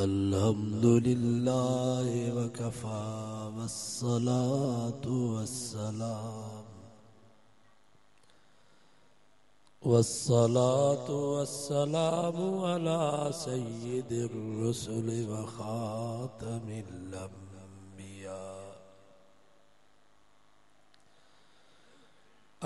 अल्हम्दुलिल्लाह वकफा वस्सलातु वस्सलामु अला सय्यिदिर रुसुल व खातमिल अंबिया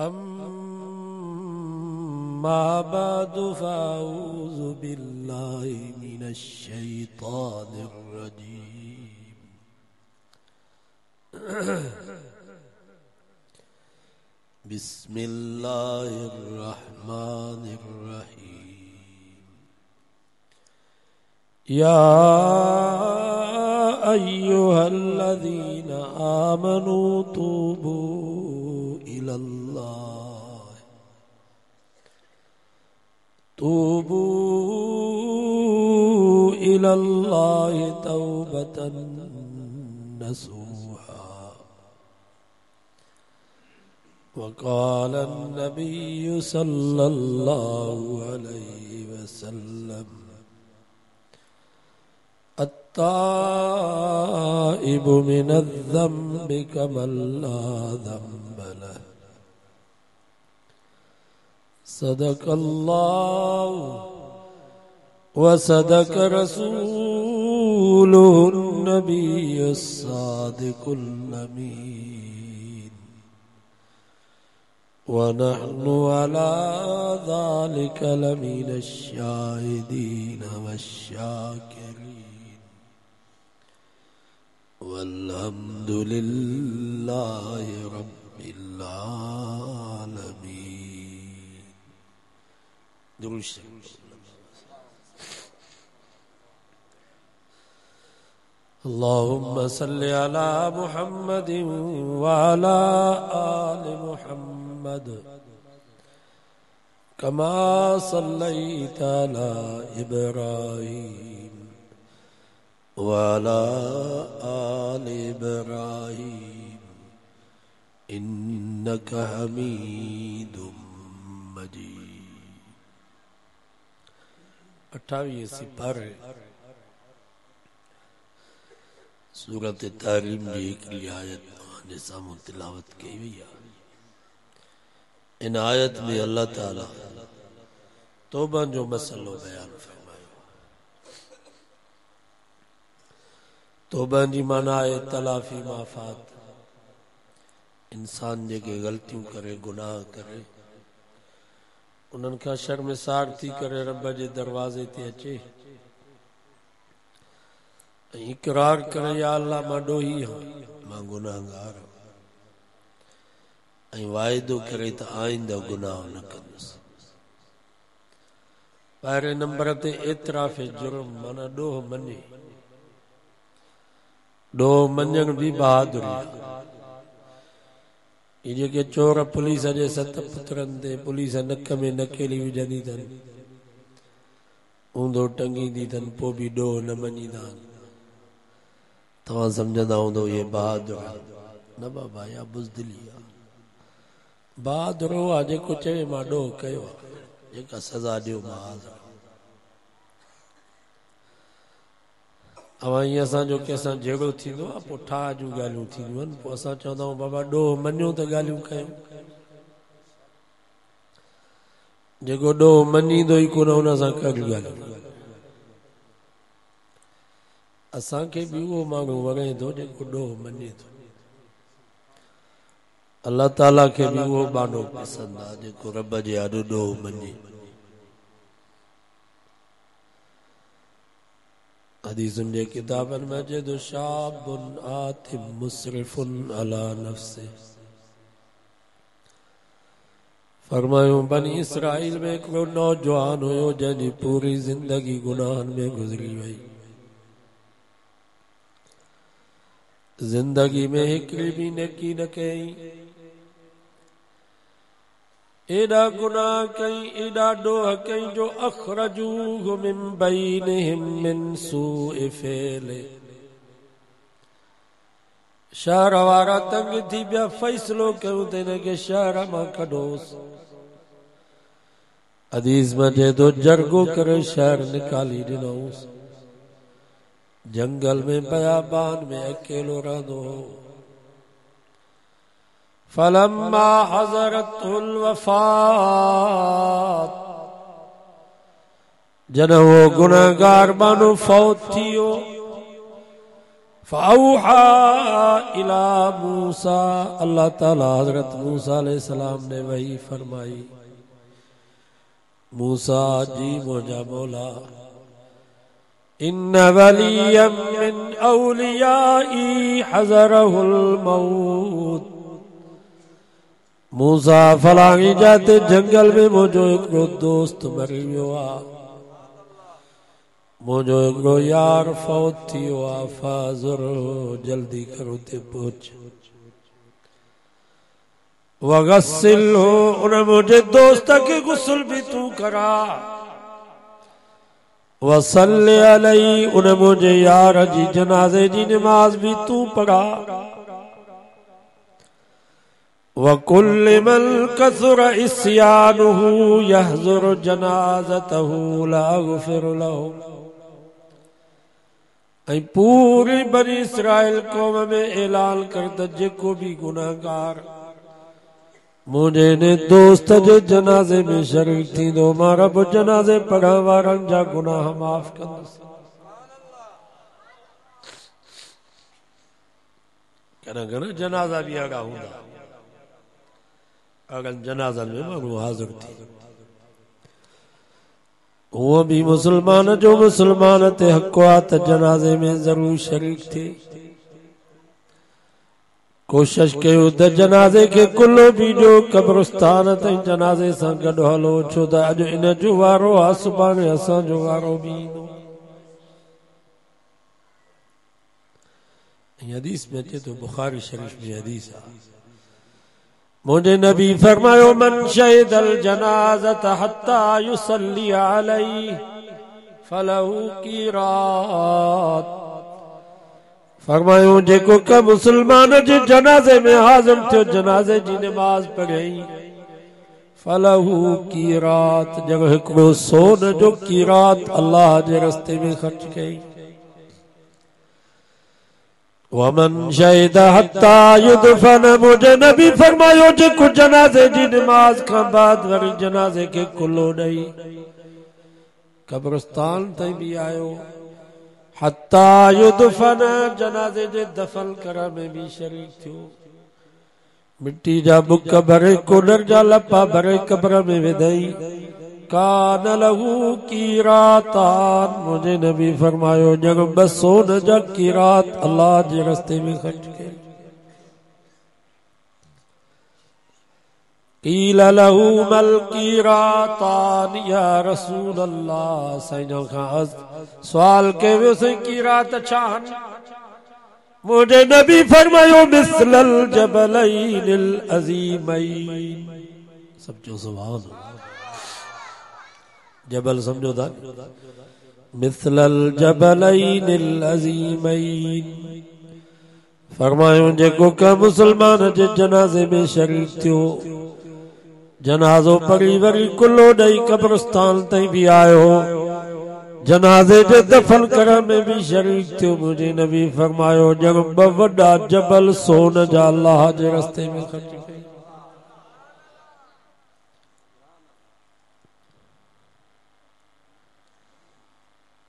अम्मा बअदु फ़अऊज़ु बिल्लाहि मिनश शैतानिर रजीम बिस्मिल्लाहिर रहमानिर रहीम या अय्युहल्लज़ीना आमनू तूबू इलल्लाहि तौबतन नसूहा वक़ाल अन्नबिय्यु सल्लल्लाहु अलैहि वसल्लम अत्ताइबु मिनज़्ज़म्बि कमन ला ज़म्ब लहु सदक़ल्लाहु व सदक़ रसूलुहुन नबियुस सादिक़ुल अमीन व नहनु अला ज़ालिका लमिनश शाहिदीन वश्शाकिरीन वल्हम्दुलिल्लाहि रब्बिल आलमीन। दुरूद शरीफ। अल्लाहुम्मा सल्लि अला मुहम्मदिन व अला आलि मुहम्मद कमा सल्लैता अला इब्राहीम व अला आलि इब्राहीम इन्नका हमीदुम मजीद। 28 सिपारे सूरत तारीम जी हिकिड़ी आयत जे साम्हूं तिलावत कई वई आहे। इन आयत में अल्लाह ताला तौबा जो मसलो बयान फरमायो। तौबा जी माना आहे तलाफी माफ़ात। इंसान जेके ग़लतियूं करे गुनाह करे उन्हनि खां शर्मिसार थी करे रब जे दरवाज़े ते अचे इकरार करे या अल्लाह मां ॾोही आहियां, मां गुनाहगार आहियां, वाइदो करे त आइंदा गुनाह न कंदुसि। पहिरें नंबर ते एतिराफ़ जुर्म माना ॾोह मञे। ॾोह मञण बि बहादुरी आहे। ये जेके चोर पुलिस जे 7 पुत्रनि ते पुलिस नक में नकेली विझंदी अथनि, ऊंधो टंगींदी अथनि, पोइ बि ॾोह न मञींदा आहिनि। तव्हां सम्झंदा हूंदो ये बहादुर न बाबा, या बुज़दिली आहे। बहादुर आहे जेको चवे मां ॾोह कयो आहे, जेका सज़ा ॾियो मां हाज़िर। अवां ईअं असांजो कंहिंसां जहिड़ो थींदो आहे पोइ ठाह जूं ॻाल्हियूं थींदियूं आहिनि, पोइ असां चवंदा आहियूं बाबा ॾोह मञो त ॻाल्हियूं कयूं। जेको ॾोह मञींदो ई कोन हुन सां कहिड़ियूं ॻाल्हियूं। असांखे बि उहो माण्हू वणे थो जेको ॾोह मञे थो। अल्लाह ताला खे बि उहो माण्हू पसंदि आहे जेको रब जे आॾो ॾोह मञे। हदीसुनि जे किताबनि में अचे थो शाबुन आतिम मुसरिफुन अला नफ्से। फरमायो बनी इसराइल में हिकिड़ो नौजवान हुयो जंहिंजी पूरी जिंदगी गुनाहनि में गुज़री वई। जिंदगी में हिकिड़ी भी नेकी न कई, एॾा गुनाह कई, एॾा ॾोह कई जो अखरजूहु मिन बैनिहिम मिन सूइ फ़िअले। शहर वारा तंग थी पिया, फ़ैसिलो कयूं त हिनखे शहर मां कढोसि। हदीस में चए थो जरगो करे शहर निकाली ॾिनऊंसि। जंगल में बयाबान में अकेलो रहंदो हो। फलम्मा हज़रतुल वफ़ात, जन वो गुनहगार बानो फौत थियो, फ़अौहा इला मूसा, अल्लाह ताला हज़रत मूसा अलैहिस्सलाम ने वही फरमाई, मूसा जी मुझा मौला, इन्न वलिय्यम मिन औलियाई हज़रहुल मौत। मूसा फलांगी जाते जंगल में मुझो हिकिड़ो दोस्त मरी वियो आहे, मुझो हिकिड़ो यार फौत थी वियो आहे, फाज़ुर जल्दी करो ते पहुच। वगस्सिलहु, उन मुझे दोस्त के गुस्ल भी तू करा। वसल्लि अलैहि, उन मुझे यार जी जनाजे जी नमाज भी तू पढ़ा। वकुल्लि मन कसुर इस्यानुहु यहज़ुर जनाज़तहु लाग़फिर लहु। ऐं पूरी बनी इसराइल कौम में ऐलान कर त जेको भी गुनाहगार मुझे ने दोस्त जे जनाज़े में शरीक थींदो, मां रब जनाज़े पढ़ण वारनि जा गुनाह माफ़ कंदुसि। घणा घणा जनाज़ा भी अहिड़ा हूंदा, अगन जनाज़न में माण्हू हाज़िर थी, हुआ भी मुसलमान जो मुसलमान ते हक़ आहे त जनाज़े में ज़रूर शरीक थे। कोशिश कयो त जनाज़े के कुल्लो भी जो कब्रस्तान ताईं जनाज़े सां गॾु हलो, छो त अॼु इन जो वारो आहे, सुभाणे असांजो वारो भी ईंदो। हदीस में अचे तो, बुखारी शरीफ में हदीस आहे, मुझे नबी फरमायो, मन शहिदल जनाज़त हत्ता युसल्ली अलैहि फलहु क़ीरात। फरमायो जेको का मुसलमान जे जनाज़े में हाज़िर थियो, जनाज़े जी नमाज पढ़ई, फलहु क़ीरात, जब हिकिड़ो सोन जो क़ीरात अल्लाह जे रस्ते में ख़र्च कई। वमन शहीद हत्ता युदफन, मुझे नबी फरमायो जेको जनाज़े जी नमाज खां बाद वरी जनाज़े के कुल्लो ॾेई कब्रस्तान ताईं भी आयो, हत्ता युदफन, जनाज़े जे दफन करण में भी शरीक थियो, मिट्टी जा बुक भरे कोडर जा लपा भरे कब्र में विधई, कान लहू क़ीरातान, मुझे नबी फरमायो जग बस सोन जा क़ीरात अल्लाह जे रस्ते में खर्च कई। क़ील लहू मल क़ीरातान या रसूल अल्लाह, साईं खां सवाल कयो से क़ीरात छा आहिनि? मुझे नबी फरमायो मिसलल जबलैनिल अज़ीमैन। समझो सुभान अल्लाह, जबल समझो था, मिसलल जबलैनिल अज़ीमैन। फरमायो जेको का मुसलमान जे जनाज़े में शरीक थियो, जनाज़ो पढ़ी वरी कुल्लो ॾेई कब्रस्तान ताईं भी आयो, जनाज़े जे दफन करण में भी शरीक थियो, मुझे नबी फरमायो जग ॿ वॾा जबल सोन जा अल्लाह जे रस्ते में ख़र्च कई।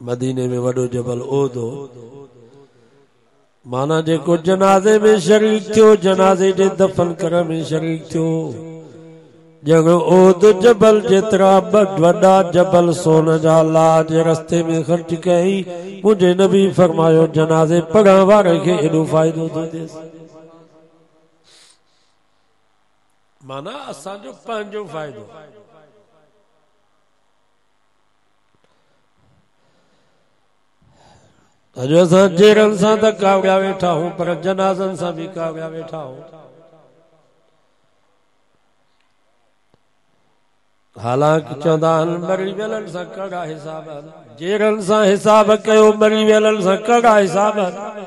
मदीने में वॾो जबल ओद हो, माना जेको जनाज़े में शरीक थियो, जनाज़े जे दफन करण में शरीक थियो, जग ओद जबल जेतरा वॾा जबल सोन जा अल्लाह जे रस्ते में ख़र्च कई। मुझे नबी फरमायो जनाज़े पढ़ण वारे खे एॾो फ़ाइदो थो थिएसि, माना असांजो पंहिंजो फ़ाइदो। अॼु असां जेरनि सां त कावड़िया वेठा हूं, पर जनाज़नि सां भी कावड़िया वेठा हूं। हालांकि चवंदा आहिनि मरी वियलनि सां कड़ा हिसाब आहिनि, जेरनि सां हिसाब कयो मरी वियलनि सां कड़ा हिसाब आहिनि।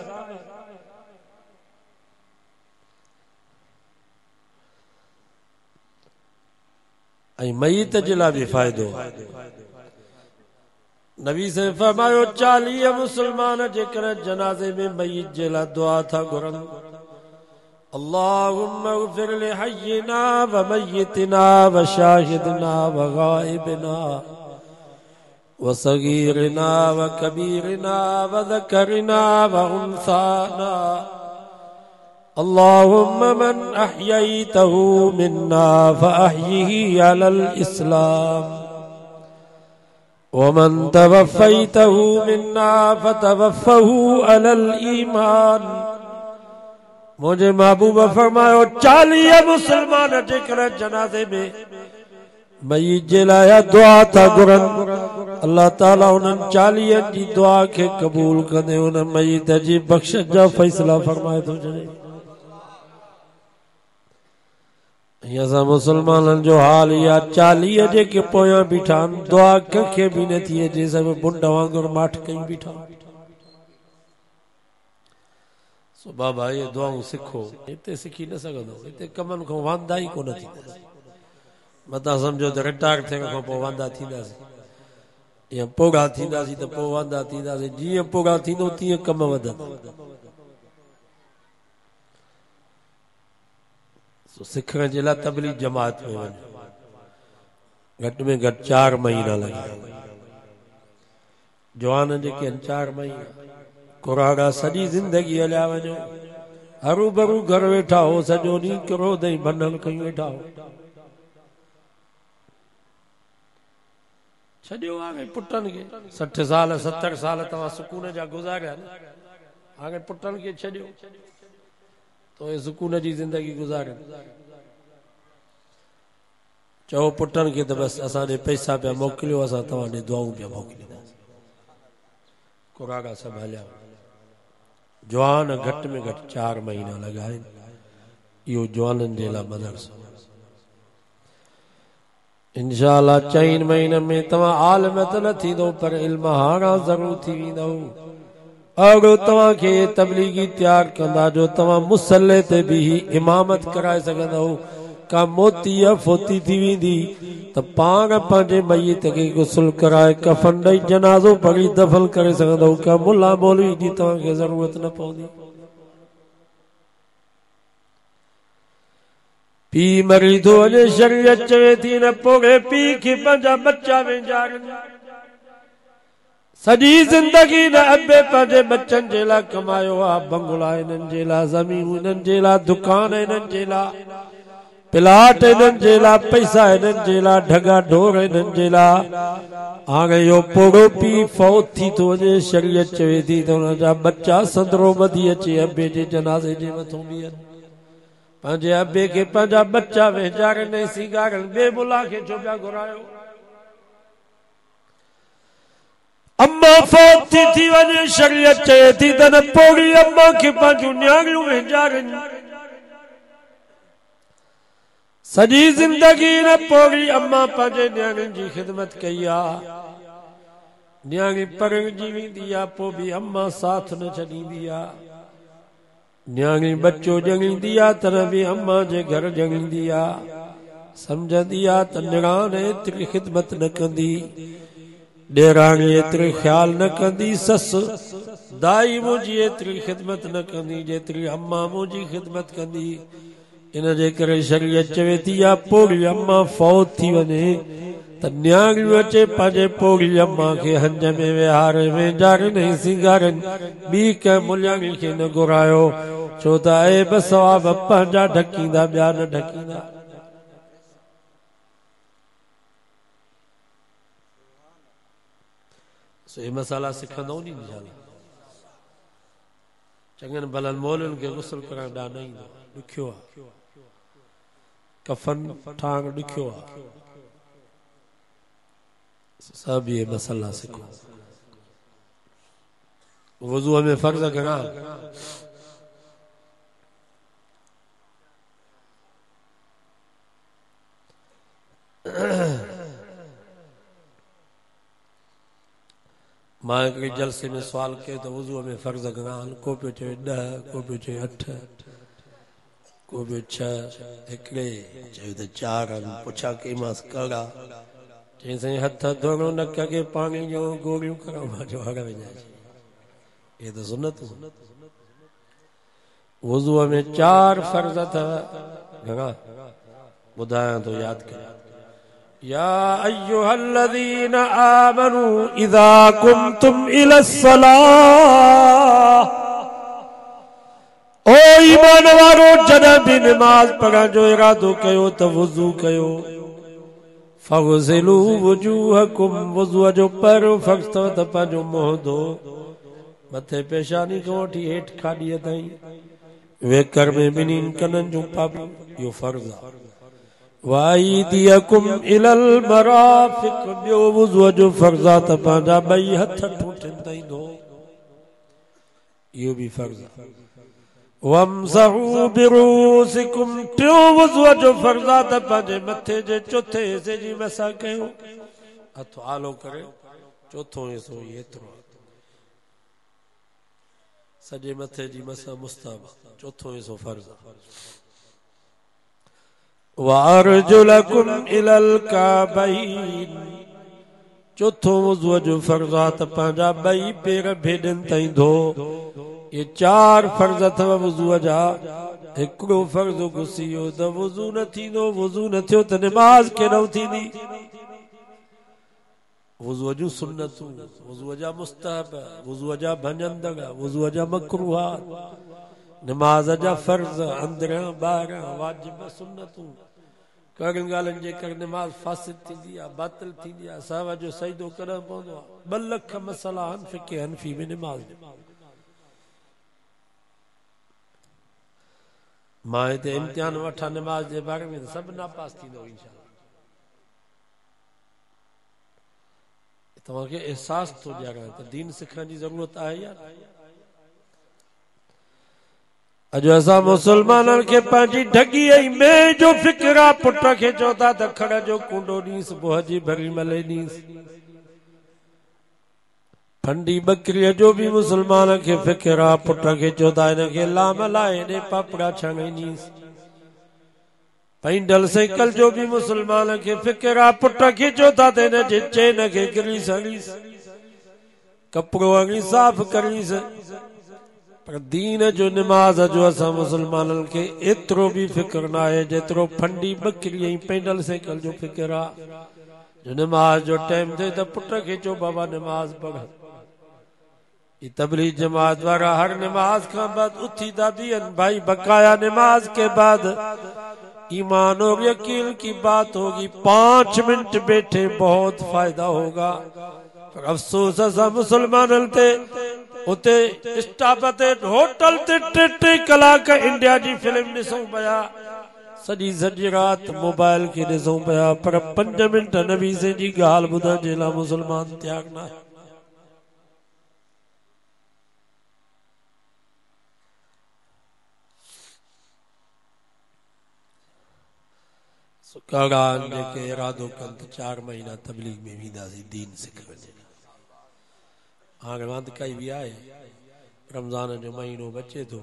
ऐं मयत जे लाइ भी फ़ाइदो, नबी से फरमायो 40 मुसलमान जेकर जनाजे में मय्यत जेला दुआ था गुरन अल्लाहुम्मा इग़फिर लि हय्यिना व मय्यितिना व शाहिदना व गाइबिना व सगीरना व कबीरना व ज़करना व उन्साना अल्लाहुम्मा मन अह्ययतहु मिन्ना फ़अह्यिही अलल इस्लाम वमन तवफ़्फ़यतहु मिन्ना फ़तवफ़्फ़हु अलल ईमान। मुझे महबूब फरमायो 40 मुसलमान जेकर जनाजे में मय्यत जे लाइ दुआ था घुरन अल्लाह ताला उन्हनि 40 जी दुआ खे क़बूल कंदे उन मय्यत जी बख़्शिश जा फ़ैसला फरमाए थो छॾे। असां मुसलमाननि जो हाल या 40 जेके पोयां बीठा दुआ कंहिंखे बि न थी अचे सभु बुंड वांगुरु माठ कई बीठा। सो बाबा ये दुआऊं सिखो हिते सिखी न सघंदो हिते कमनि खां वांदा ई कोन थींदासीं मतां सम्झो त रिटायर थियण खां पोइ वांदा थींदासीं या पोगा थींदासीं त पोइ वांदा थींदासीं जीअं पोगा थींदो तीअं कम वधंदा। सिखण जे लाइ तबलीग जमात में वञो घटि में घटि 4 महीना लॻा जवान जेके 4 महीना कुराड़ा सॼी ज़िंदगी हलिया वञो हरू भरू घर वेठा हो सॼो ॾींहुं क्रोध ऐं बंधन कयूं वेठा हो छॾियो हाणे पुटनि खे 60 साल 70 साल तव्हां सुकून जा गुज़ारिया न हाणे पुटनि खे छॾियो तो ये सुकून जी जिंदगी गुजारे चओ पुटनि खे त बसि असांजे पैसा पिया मोकिलियो असां तव्हांजे दुआऊं पिया मोकिलींदासीं कुराड़ा सभु हलिया जवान घटि में घटि 4 महीना लॻा आहिनि इहो जवाननि जे लाइ मदरसो इंशाअल्लाह 4 महीननि में तव्हां आलिम त न थींदो पर इल्म हारा ज़रूर थी वेंदव और तव्हांखे तबलीगी तैयार कंदा जो तव्हां मुसल्ले ते भी इमामत कराए सघंदव का मोती या फोती थी वेंदी त पाण पंहिंजे मय्यत खे गुस्ल कराए कफन ॾेई जनाज़ो पढ़ी दफ़न करे सघंदव का मुल्ला मौलवी जी तव्हांखे ज़रूरत न पवंदी। पी मरी थो वञे शरीयत चवे थी न पोइ पी खे पंहिंजा बच्चा वेंजारनि सॼी ज़िंदगी न अबे पंहिंजे बच्चनि जे लाइ कमायो आहे बंगला हिननि जे लाइ ज़मीन हिननि जे लाइ दुकान हिननि जे लाइ प्लाट हिननि जे लाइ पैसा हिननि जे लाइ ढगा ढोर हिननि जे लाइ हाणे इहो पोड़ो पी फौत थी थो वञे शरीयत चवे थी त हुन जा बच्चा संदरो ॿधी अचे अबे जे जनाज़े जे मथां बीहनि पंहिंजे अबे खे पंहिंजा बच्चा वेचारनि ऐं सीगारनि ॿिए मुला खे छो पिया घुरायो। अम्मा फौत थी वञे शरीयत चए थी त न पोड़ी अम्मा खे पंहिंजूं न्याणियूं वेचारनि सॼी ज़िंदगी न पोड़ी अम्मा पंहिंजे न्याणियुनि जी ख़िदमत कई आहे न्याणी पढ़जी वेंदी आहे पोइ बि अम्मा साथ न छॾींदी आहे न्याणी बच्चो ॼणींदी आहे तॾहिं बि अम्मा जे घर ॼणींदी आहे सम्झंदी आहे त निणान एतिरी ख़िदमत न कंदी ॾेराणी एतिरी ख्याल न कंदी ससु दाई मुंहिंजी एतिरी ख़िदमत न कंदी जेतिरी अम्मा मुंहिंजी ख़िदमत कंदी इन जे करे शरीयत चवे थी या पोड़ी अम्मा फौत थी वञे त न्याणियूं अचे पंहिंजे पोड़ी अम्मा खे हंज में विहारे वेंजारनि ऐं सिंगारनि ॿी कंहिं मुलियाणी खे न घुरायो छो त ऐब सवाब पंहिंजा ढकींदा ॿिया न ढकींदा। ये मसाला सिखंदो नी चङनि भलनि मौलनि खे गुस्ल करण ॾाढो न ईंदो ॾुखियो आहे कफन ठाहिण ॾुखियो आहे सभु ये मसाला सिखो। वज़ूअ में फ़र्ज़ घणा मां हिकिड़े जलसे में सुवाल कयो त वज़ूअ में फ़र्ज़ घणा को पियो चए 10 को पियो चए 8 को पियो 6 हिकिड़े चयो त 4 पुछा कईमांसि कहिड़ा चई साईं हथ धोणो नक खे पाणी जो गोरियूं करण जो हर विझाए ये तो सुन्नत वुज़ूअ में 4 फर्ज़ अथव घणा ॿुधायां तो याद कर या अय्युहल्लज़ीन आमनू इज़ा कुंतुम इलस्सलाह ओ ईमान वारो जॾहिं भी नमाज पढ़ण जो इरादो कयो त वुज़ू कयो फग़सिलू वुजूहकुम वुज़ूअ जो पहिरियों फ़र्ज़ अथव त पंहिंजो मुंहुं धो मथे पेशानी खां वठी हेठि खाॾीअ ताईं वेकर में ॿिन्हिनि कननि जूं पाबूं इहो फ़र्ज़ आहे वाईदियकुम इलल मराफ़िक ॿियो वुज़ूअ जो फ़र्ज़ आहे त पंहिंजा 2 हथ ठूठिन ताईं धो इहो बि फ़र्ज़ आहे वमसहू बिरूसिकुम टियों वुज़ूअ जो फ़र्ज़ आहे त पंहिंजे मथे जे चोथे हिसे जी मसा कयो हथ आलो करे चोथों हिसो एतिरो सॼे मथे जी मसा मुस्ताहब चोथों हिसो फ़र्ज़ आहे वारजुलकुम इलल काबैन चोथों वुज़ूअ जो फ़र्ज़ आहे त पंहिंजा 2 पेर भेॾनि ताईं धो ये 4 फर्ज़ अथव वुज़ूअ जा हिकिड़ो फ़र्ज़ घुसी वियो त वुज़ू न थींदो वुज़ू न थियो त नमाज़ केॾो थींदी वुज़ूअ जूं सुन्नतूं वुज़ूअ जा मुस्तहब वुज़ूअ जा भञंदड़ वुज़ूअ जा मकरूहात नमाज जा फर्ज़ अंदरां ॿाहिरां वाजिब सुन्नतूं कहिड़ियुनि ॻाल्हियुनि जे करे नमाज फासिद थींदी आहे बातिल थींदी आहे सहव जो सजदो करणो पवंदो आहे 2 लख मसला आहिनि फ़िक़्ह हनफ़ी में नमाज मां हिते इम्तिहान वठां नमाज जे बारे में सभु नापास थींदो इंशाअल्लाह तव्हांखे एहसास थो ॾियारां त दीन सिखण जी ज़रूरत आहे या अॼु असां मुसलमाननि खे पंहिंजी ढगी ऐं में जो फ़िक्र आहे पुट खे चओ था त खड़ जो कूंडो ॾींस बोह जी भरी मले ॾींस फंडी बकरीअ जो भी मुसलमान खे फ़िक्र आहे पुट खे चओ था हिन खे लाम लाइ हेॾे पापड़ा छाणींदीस पैंडल साइकिल जो भी मुसलमान खे फ़िक्र आहे पुट खे चओ था त हिन जे चेन खे गिरीस हणीस कपिड़ो हणी साफ़ करीस पर दीन जो नमाज जो असां मुसलमाननि खे एतिरो भी फ़िक्र न आहे जेतिरो फंडी बकरी ऐं पैंडल साइकिल जो फ़िक्र आहे जो नमाज जो टाइम थिए त पुट खे चओ बाबा नमाज पढ़ तबलीग जमात वाला हर नमाज का बाद उठी दाबियन भाई बकाया नमाज के बाद ईमान और यकीन की बात होगी 5 मिनट बैठे बहुत फायदा होगा पर अफसोस असा मुसलमान ते उते स्टाफ ते होटल ते 3 कलाक इंडिया जी फिल्म ॾिसूं पिया सॼी रात मोबाइल खे ॾिसूं पिया पर 5 मिनट नबी से जी ॻाल्हि ॿुधण जे लाइ मुसलमान तयार न आहे कागान जेके इरादो कनि त 4 महीना तबलीग में वेंदासीं दीन सिखण जे हाणे वांध कई बि आहे रमज़ान जो महीनो बचे थो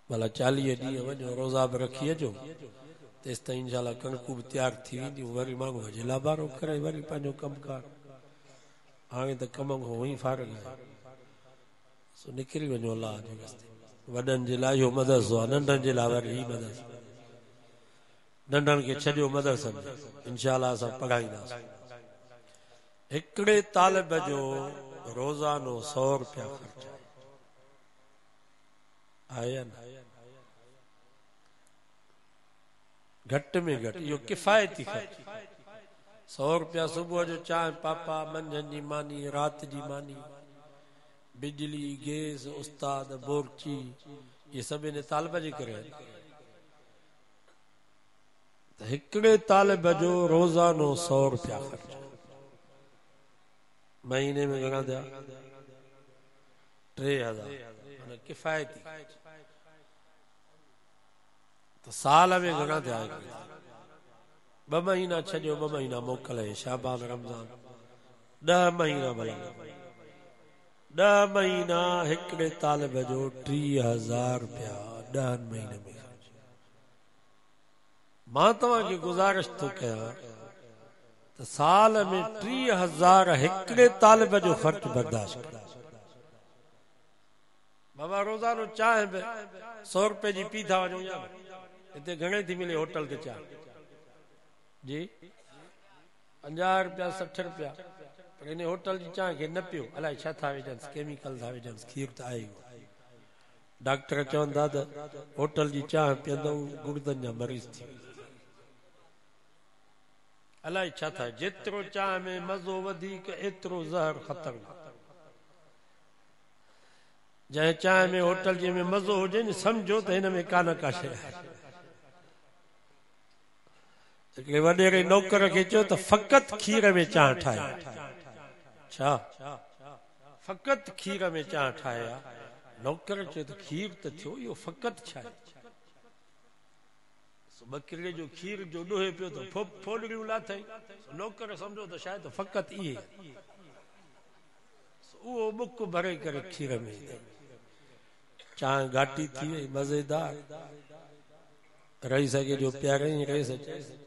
भला 40 ॾींहं वञो रोज़ा बि रखी अचो तेसि ताईं इंशाअल्लाह कणकूं बि तयारु थी वेंदियूं वरी माण्हू हजे लाबारो करे वरी पंहिंजो कमकार हाणे त कम खां हुई फारग आहे सो निकिरी वञो अलाह जे रस्ते वॾनि जे लाइ इहो मदरसो आहे नंढनि जे लाइ वरी ही मदरसो नंढनि खे छॾियो मदरसे में इंशाअल्लाह असां पढ़ाईंदासीं हिकिड़े तालिब जो रोज़ानो 100 रुपया ख़र्च आहे न घटि में घटि इहो किफ़ायती ख़र्च 100 रुपया सुबुह जो चांहि पापा मंझंदि जी मानी राति जी मानी बिजली गैस उस्ताद बोरची ये सभु इन तालिब जे करे हिकिड़े तालिब जो रोज़ानो 100 रुपया ख़र्च महीने में घणा थिया 3000 किफ़ायती तो साल में घणा थिया 2 महीना छॾियो 2 महीना मोकल शाबान रमज़ान 10 महीना भला 10 महीना हिकिड़े तालिब जो 3000 रुपया 10 महीने में मां तव्हांखे गुज़ारिश थो कयां तो साल में 3000 हिकिड़े तालिब जो ख़र्च बर्दाश्त करे। बाबा रोज़ानो चांहि बि 100 रुपए जी पी था वञूं या हिते घणे थी मिले होटल ते चांहि जी 50 रुपया 60 रुपया, पर इन होटल जी चांहि खे न पियो, अलाए छा था विझनि, केमिकल था विझनि, खीर त आहे। डॉक्टर चवंदा त होटल जी चांहि पीअंदव गुर्दनि जा मरीज़ थी, अलाए छा था। जेतिरो चांहि में मज़ो वधीक एतिरो ज़हर ख़तरनाक। जंहिं चांहि में होटल जे में मज़ो हुजे न, सम्झो त हिन में कान का शइ आहे। हिकिड़े वॾेरे नौकर खे चयो त फ़क़ति खीर में चांहि ठाहे। छा फ़क़ति खीर में चांहि ठाहे? नौकर चयो त खीर त थियो, इहो फ़क़ति छा आहे? 2 किले जो खीर जो ॾोहे पियो त फोॾड़ियूं लाथई। नौकर सम्झो त शायदि फ़क़ति इहे, उहो बुक भरे करे खीर में चांहि घाटी थी वई, मज़ेदार, रही सघे जो प्यारे ई रही सघे।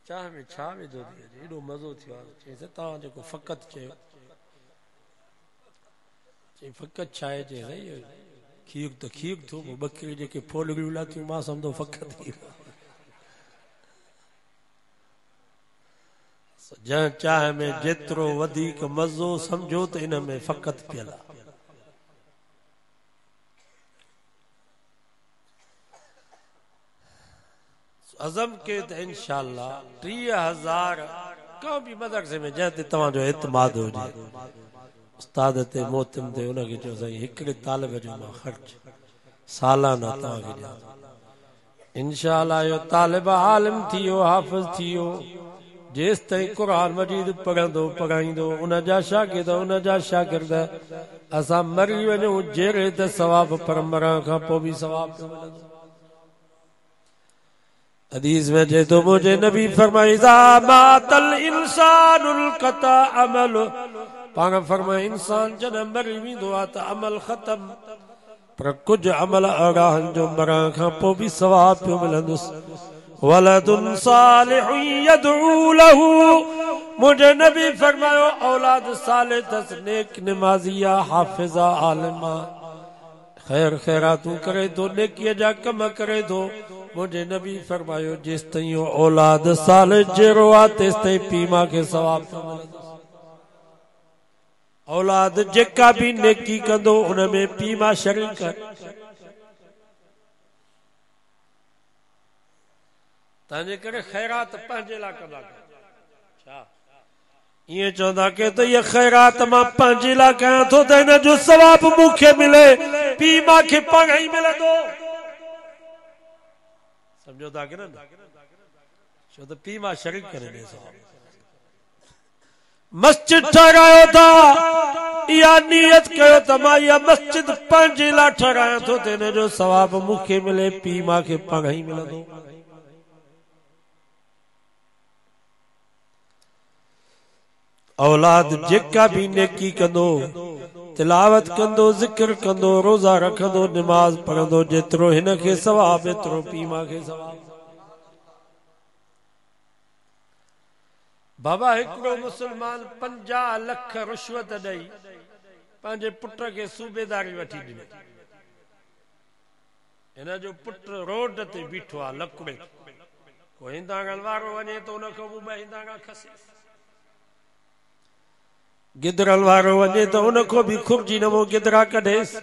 चांहि में छा विधो थी अचे, एॾो मज़ो थियो आहे। चईंसि तव्हां जेको फ़क़ति चयो, चई फ़क़ति छा आहे? चईंसि खीर त खीर थियो, 2 किले जेके फोॾड़ियूं लाथियूं मां सम्झो फ़क़ति थी। जंहिं चांहि में जेतिरो वधीक मज़ो, सम्झो त इन में फ़क़ति पियल आहे। अज़म के त इंशाअल्लाह 30,000 को भी मदरसे में जंहिं ते तव्हांजो एतमाद हुजे, उस्ताद ते मोहतम ते, उनखे चयो साईं हिकिड़े तालिब जो मां ख़र्च सालाना तव्हांखे ॾियां। इंशाअल्लाह इहो तालिब आलिम थी वियो, हाफ़िज़ थी वियो, जेसि ताईं क़ुरान मजीद पढ़ंदो पढ़ाईंदो, उन जा शागिर्द उन जा शागिर्द असां मरी वञूं जहिड़े त सवाब, पर मरण खां पोइ बि सवाब मिलंदो। हदीस में चए तो मुझे नबी फरमाई ज़ा मातल इंसानुल क़ता अमल, पाण फरमाए इंसान जॾहिं मरी वेंदो आहे त अमल ख़तम, पर कुछ अमल अहिड़ा आहिनि जो मरण खां पोइ बि सवाब पियो मिलंदुसि। वलदुन सालिहु यदऊ लहू, मुझे नबी फरमायो औलाद साले दस, नेक नमाज़िया, हाफिज़ा, आलिमा, खैर खैरातूं करे थो, नेकीअ जा कम करे थो। मुझे नबी फरमायो जेसि ताईं औलाद साल जहिड़ो आहे तेसि ताईं पीउ मां खे सवाब थो मिलंदो। औलाद जेका बि नेकी कंदो उन में पीउ मां शरीक आहे। तंहिंजे करे खैरात पंहिंजे लाइ कंदा कयो। छा ईअं चवंदा के त इहा खैरात मां पंहिंजे लाइ कयां थो त हिन जो सवाब मूंखे मिले, पीउ मां खे पाण ई मिलंदो। समझो था कि न? छो त पीउ मां शरीक करे ॾे। मस्जिद ठहरायो था, इहा नियत कयो त मां इहा मस्जिद पंहिंजे लाइ ठहरायां थो त हिन जो सवाब मूंखे मिले, पीउ मां खे पाण ई मिलंदो। औलाद जेका भी नेकी कंदो, तिलावत कंदो, ज़िक्र कंदो, रोज़ा रखंदो, नमाज पढ़ंदो, जेतिरो हिन खे सवाब एतिरो पीउ मां खे सवाब। बाबा हिकिड़ो मुसलमान 50 लख रिश्वत ॾेई पंहिंजे पुट खे सूबेदारी वठी ॾिनी। हिन जो पुट रोड ते बीठो आहे लकुड़े, को हिंदागल वारो वञे त उनखे ॿ हिंदागा खसे, गिदरल वारो वञे त उनखो बि खुबजी नमो गिदरा कढेसि,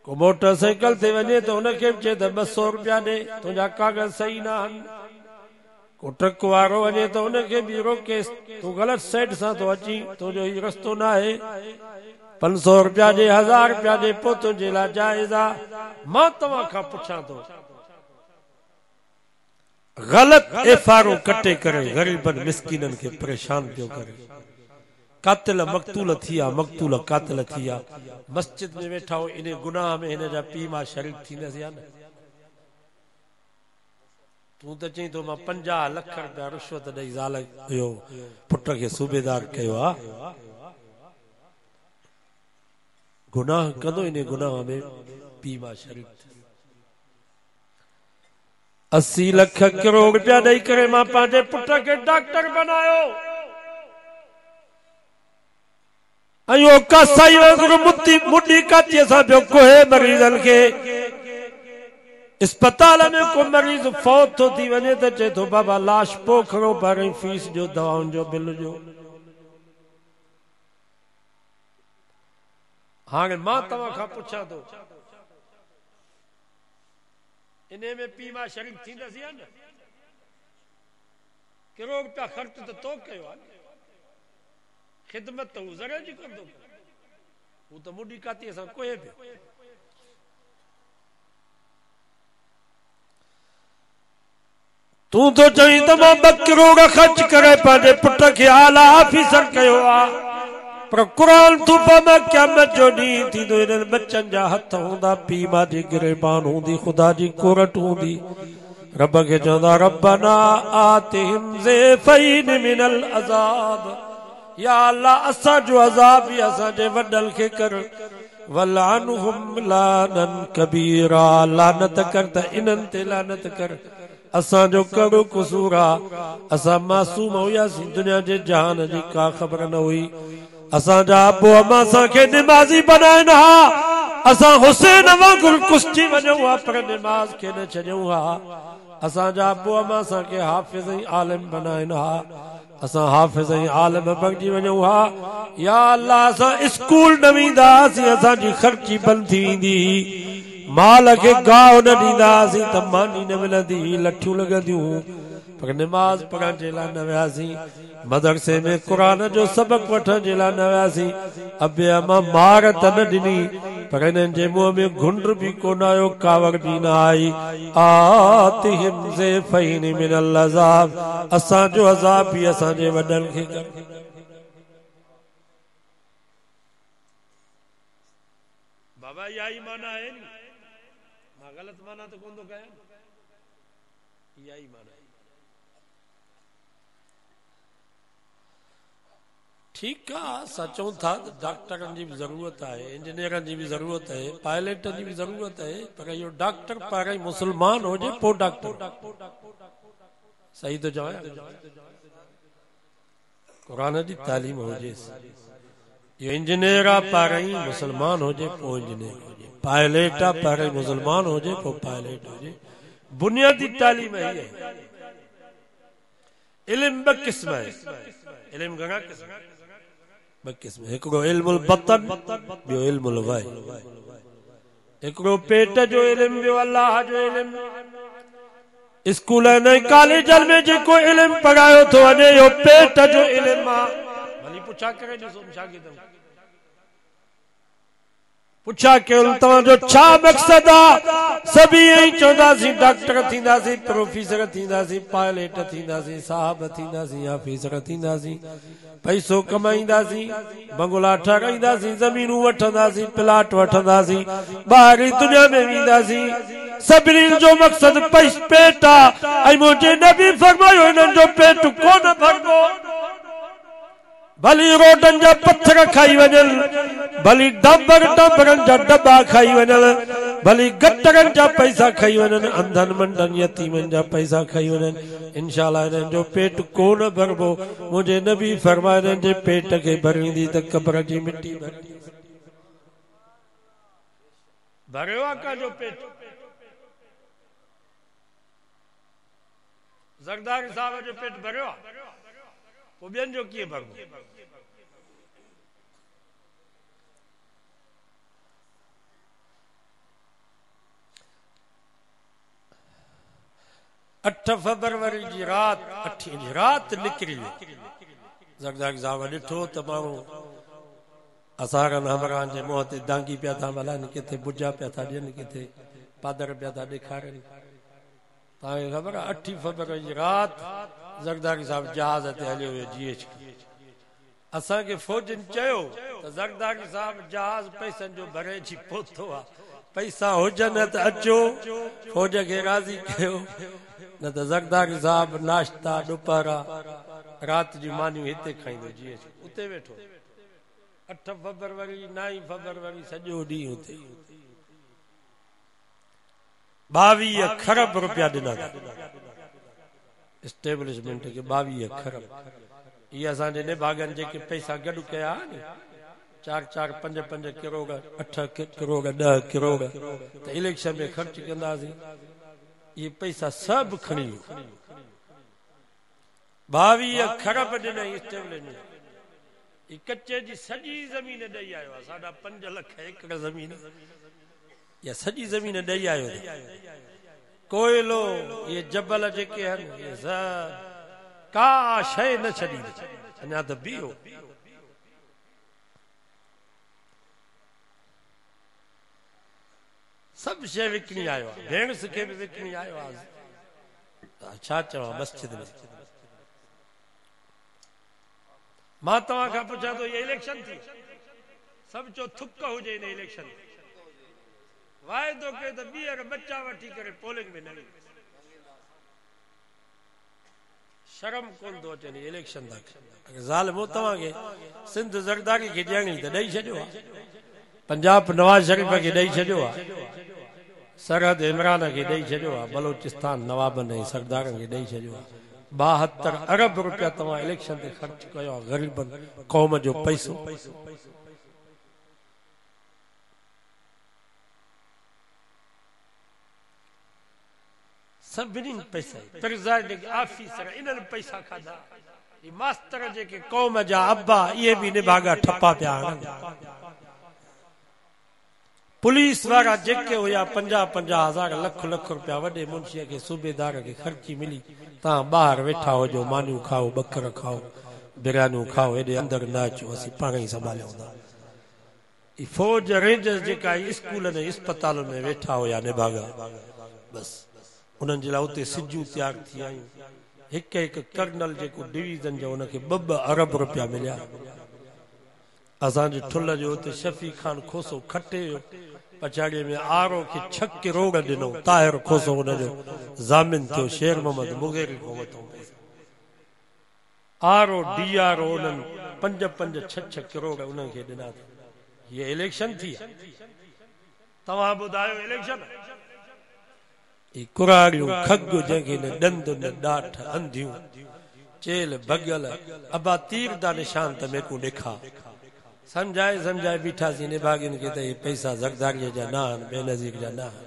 को मोटरसाइकिल ते वञे त उनखे बि चए त 200 रुपया ॾे, तुंहिंजा कागज़ सही न आहिनि, को ट्रक वारो वञे त उनखे बि रोकेसि, तूं ग़लति साइड सां तो अची, तुंहिंजो ही रस्तो न आहे, 500 रुपया ॾे, 1000 रुपया ॾे, पोइ तुंहिंजे लाइ जाइज़ आहे। मां तव्हां खां पुछां थो, ग़लति एफआरओ कटे करे ग़रीबनि मिस्किननि खे परेशान पियो करे, कातिल मक़तूल थी विया, मक़तूल कातिल थी विया, मस्जिद में वेठा हो, इन गुनाह में हिन जा पीउ मां शरीक थींदसि या न? तूं त चई तो मां 50 लख रुपया रिश्वत ॾेई ज़ाल इहो पुट खे सूबेदार कयो आहे। गुनाह कंदो, इन गुनाह में पीउ मां शरीक। 80 लख करोड़ रुपया ॾेई करे मां पंहिंजे पुट खे डॉक्टर बनायो ऐं कसाई वांगुरु मुडी कातीअ सां पियो कोहे मरीज़नि खे अस्पताल में को मरीज़ फौत थो थी वञे त चए थो बाबा लाश पोखणो पहिरियों फीस जो दवाउनि जो बिल जो। हाणे मां तव्हां खां पुछां थो इन में पी मां शरीक थींदसि या न? करोड़ रुपया ख़र्च त तो कयो आहे, ख़िदमत त हू ज़रे जी कंदो, हू त मुडी कातीअ सां कोहे पियो। तूं तो चई त मां 2 करोड़ ख़र्च करे पंहिंजे पुट खे आला ऑफिसर कयो आहे, पर क़ुरान तूं फरमा क़यामत जो ॾींहुं थींदो इन्हनि बच्चनि जा हथ हूंदा, पीउ मां जी गिरबान हूंदी, ख़ुदा जी कोरट हूंदी। रब खे चवंदा रब्बना आतिहिम ज़ैफ़ैन मिनल अज़ाब, या अल्लाह असांजो अज़ाब बि असांजे वॾनि खे कर, वलअनहुम लानन कबीरा, लानत कर त इन्हनि ते लानत कर। असांजो कहिड़ो कसूर आहे, असां मासूम हुयासीं, दुनिया जे जहान जी का ख़बर न हुई। असांजा अबो अमा असांखे निमाज़ी बनाइनि हा, असां हुसैन वांगुरु कुस्ती वञूं हा पर निमाज़ खे न छॾियूं हा। असांजा अबो अमा असांखे हाफ़िज़ ऐं आलिम बनाइनि हा, असां हाफ़िज़ ऐं आलिम बणिजी वञूं हा। या अल्लाह असां स्कूल न वेंदासीं, असांजी ख़र्ची बंदि थी वेंदी, माल खे गाहु न ॾींदासीं त मानी न मिलंदी, लठियूं लॻंदियूं, पर निमाज़ पढ़ण जे लाइ न वियासीं, मदरसे में क़ुरान जो सबक़ वठण जे लाइ न वियासीं। अबे अमा मार त न ॾिनी, पर हिननि जे मुंहं में घुंड बि कोन आयो, कावड़ बि न आई। आतिहिम ज़ैफ़ैन मिनल अज़ाब, असांजो अज़ाब बि असांजे वॾनि खे कर। बाबा इहा ई माना आहे नी, मां ग़लति माना त कोन थो कयां, इहा ई माना आहे। ठीकु आहे, असां चऊं था त डॉक्टरनि जी बि ज़रूरत आहे, इंजीनियरनि जी बि ज़रूरत आहे, पायलटनि जी बि ज़रूरत आहे, पर इहो डॉक्टर पहिरियों मुस्लमान हुजे पोइ डॉक्टर। सही थो चवां, क़ुरान जी तालीम हुजे। इहो इंजीनियर आहे पहिरियों मुस्लमान हुजे पोइ इंजीनियर हुजे, पायलट आहे पहिरियों मुस्लमान हुजे पोइ पायलट हुजे। बुनियादी तालीम ही है। इल्म 2 क़िस्म है, इल्म घणा क़िस्म? 2 क़िस्म, हिकिड़ो इल्मुल बतन, ॿियो इल्मुल गाइब। हिकिड़ो पेट जो इल्म, ॿियो अल्लाह जो इल्म। स्कूल ऐं कॉलेजनि में जेको इल्म पढ़ायो थो वञे इहो पेट जो इल्म आहे। भली पुछा करे ॾिसो शागिर्दनि, पुछा कयो तव्हांजो छा मक़सदु आहे? सभी यही चवंदासीं डॉक्टर थींदासीं, प्रोफेसर थींदासीं, पायलट थींदासीं, साहब थींदासीं, ऑफिसर थींदासीं, पैसो कमाईंदासीं, बंगला ठाराईंदासीं, ज़मीनूं वठंदासीं, प्लाट वठंदासीं, ॿाहिरी दुनिया में वेंदासीं। सभिनी जो मक़सदु पेट आहे। ऐं मुंहिंजे नबी फरमायो हिननि जो पेट कोन भरबो, भली रोडनि जा पत्थर खाई वञनि, भली डंबरनि जा डब्बा खाई वञनि, भली गटरनि जा पैसा खाई वञनि, अंधनि मंडनि यतीमनि जा पैसा खाई वञनि, इंशाअल्लाह हिननि जो पेट कोन भरबो। मुंहिंजे नबी फरमायो हिननि जे पेट खे भरींदी त क़ब्र जी मिटी भरंदी। भरियो आहे कंहिंजो पेट? ज़रदारी साहब जो पेट भरियो आहे, पोइ ॿियनि जो कीअं भरबो? अठ फरवरी जी रात, 8 जी रात निकिरी वई। ज़रदारी साहब ॾिठो त माण्हू असारनि हमराहनि जे मुंहं ते दांगी पिया था मल्हाइनि, किथे बुजा पिया था ॾियनि, किथे पादर पिया था ॾेखारनि। तव्हांखे ख़बर आहे 8 फरवरी जी रात ज़रदारी साहब जहाज़ ते हलियो वियो GH। असांखे फ़ौजनि चयो त ज़रदारी साहब जहाज़ पैसनि जो भरे अची पहुतो आहे, पैसा हुजनि त अचो। फ़ौज खे राज़ी कयो, न त ज़रदारी साहब नाश्ता दुपहरा रात जी मानियूं हिते खाईंदो, GH उते वेठो। 8 फरवरी 9 फरवरी सॼो ॾींहुं उते। 22 खरब रुपया दिना एस्टेब्लिशमेंट के 22 खरब ये असांजे निभागन जेके पैसा गॾु कया नी 4-4 5-5 करोड़ 8 करोड़ 10 करोड़ त इलेक्शन में खर्च कंदासीं ये पैसा सब खणी 22 खरब ॾिना एस्टेब्लिशमेंट कच्चे जी सॼी ज़मीन ॾेई आयो आहे 5.5 लाख एकड़ ज़मीन या सॼी ज़मीन ॾेई आयो कोयलो ये जबल जेके आहिनि ये का शइ न छॾी अञा त बीहो सभु शइ विकिणी आयो आहे भेणस खे बि विकिणी आयो आहे छा चवां मस्जिद में मां तव्हां खां पुछां थो ये इलेक्शन थी सभु चो थुक हुजे इन इलेक्शन वाइदो कयो त ॿीहर बच्चा वठी करे पोलिंग में न वञे शर्म कोन थो अचे इलेक्शन था ज़ालिमो तव्हांखे सिंध ज़रदारी खे ॾियणी त ॾेई छॾियो आहे पंजाब नवाज़ शरीफ़ खे ॾेई छॾियो आहे सरहद इमरान खे ॾेई छॾियो आहे बलोचिस्तान नवाबनि ऐं सरदारनि खे ॾेई छॾियो आहे 72 अरब रुपया तव्हां इलेक्शन ते ख़र्च कयो आहे ग़रीबनि क़ौम जो पैसो सभिनी पैसा प्रेसिडेंट ऑफिसर इन्हनि पैसा खाधा मास्टर जेके क़ौम जा अब्बा इहे बि निभागा ठप्पा पिया हणनि पुलिस वारा जेके हुया 50,000 लख रुपया वॾे मुंशीअ खे सूबेदार खे ख़र्ची मिली तव्हां ॿाहिरि वेठा हुजो मानियूं खाओ बकर खाओ बिरयानियूं खाओ हेॾे अंदरि न अचो असीं पाण ई संभालियूं था फौज रेंजर्स जेका स्कूलनि ऐं अस्पतालुनि में वेठा हुया निभागा बस उन्हनि जे लाइ उते सिजूं तयारु थी आयूं हिकु कर्नल जेको डिवीज़न जो उनखे 2 अरब रुपया मिलिया असांजे ठुल जो उते शफ़ी ख़ान खोसो खटे पछाड़ीअ में आरो खे 6 करोड़ ॾिनो ताहिर खोसो हुनजो ज़ामिन थियो शेर मोहम्मद मुग़ेरी खां वरितो आरो डीआरो उन्हनि 5-5 6 करोड़ उन्हनि खे ॾिना ये इलेक्शन थी तव्हां ॿुधायो इलेक्शन कुराड़ियूं खग जंहिंखे न ॾंद न ॾाठ अंधियूं चेल भॻल अबा तीर दा निशान त मेकू ॾेखा समझाए बीठासीं निभागिन खे त ये पैसा ज़रदारीअ जा न आहिनि बेनज़ीर जा न आहिनि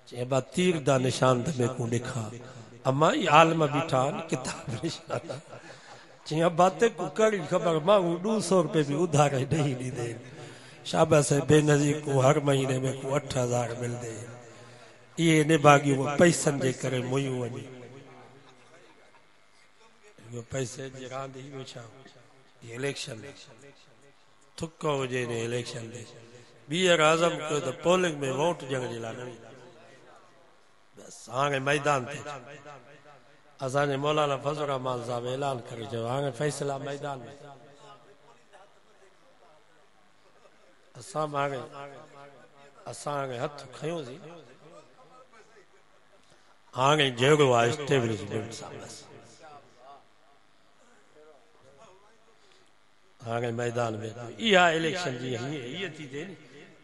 चई अबा तीर दा निशान त मेकू ॾेखा अम्मा ई आलम बीठा आहिनि किताब निशान चई अबा ते कड़ी ख़बर माण्हू 200 रुपए बि उधार ॾेई ॾींदे शाबाश बेनज़ीर को हर महीने में को 8,000 मिलंदे ये निभागियूं पैसनि जे करे मुयूं वञी पैसे जी रांदि ई वेठा इलेक्शन थुक हुजे ने इलेक्शन में ॿीहर आज़म कयो त पोलिंग में वोट ॾियण जे लाइ न बस हाणे मैदान ते असांजे मौलाना फज़ल रहमान साहब ऐलान करे चयो हाणे फ़ैसिला मैदान में असां हाणे हथ खयोंसीं हाणे जहिड़ो आहे एस्टेब्लिशमेंट सां बसि हाणे मैदान में इहा इलेक्शन जी हीअं थी थिए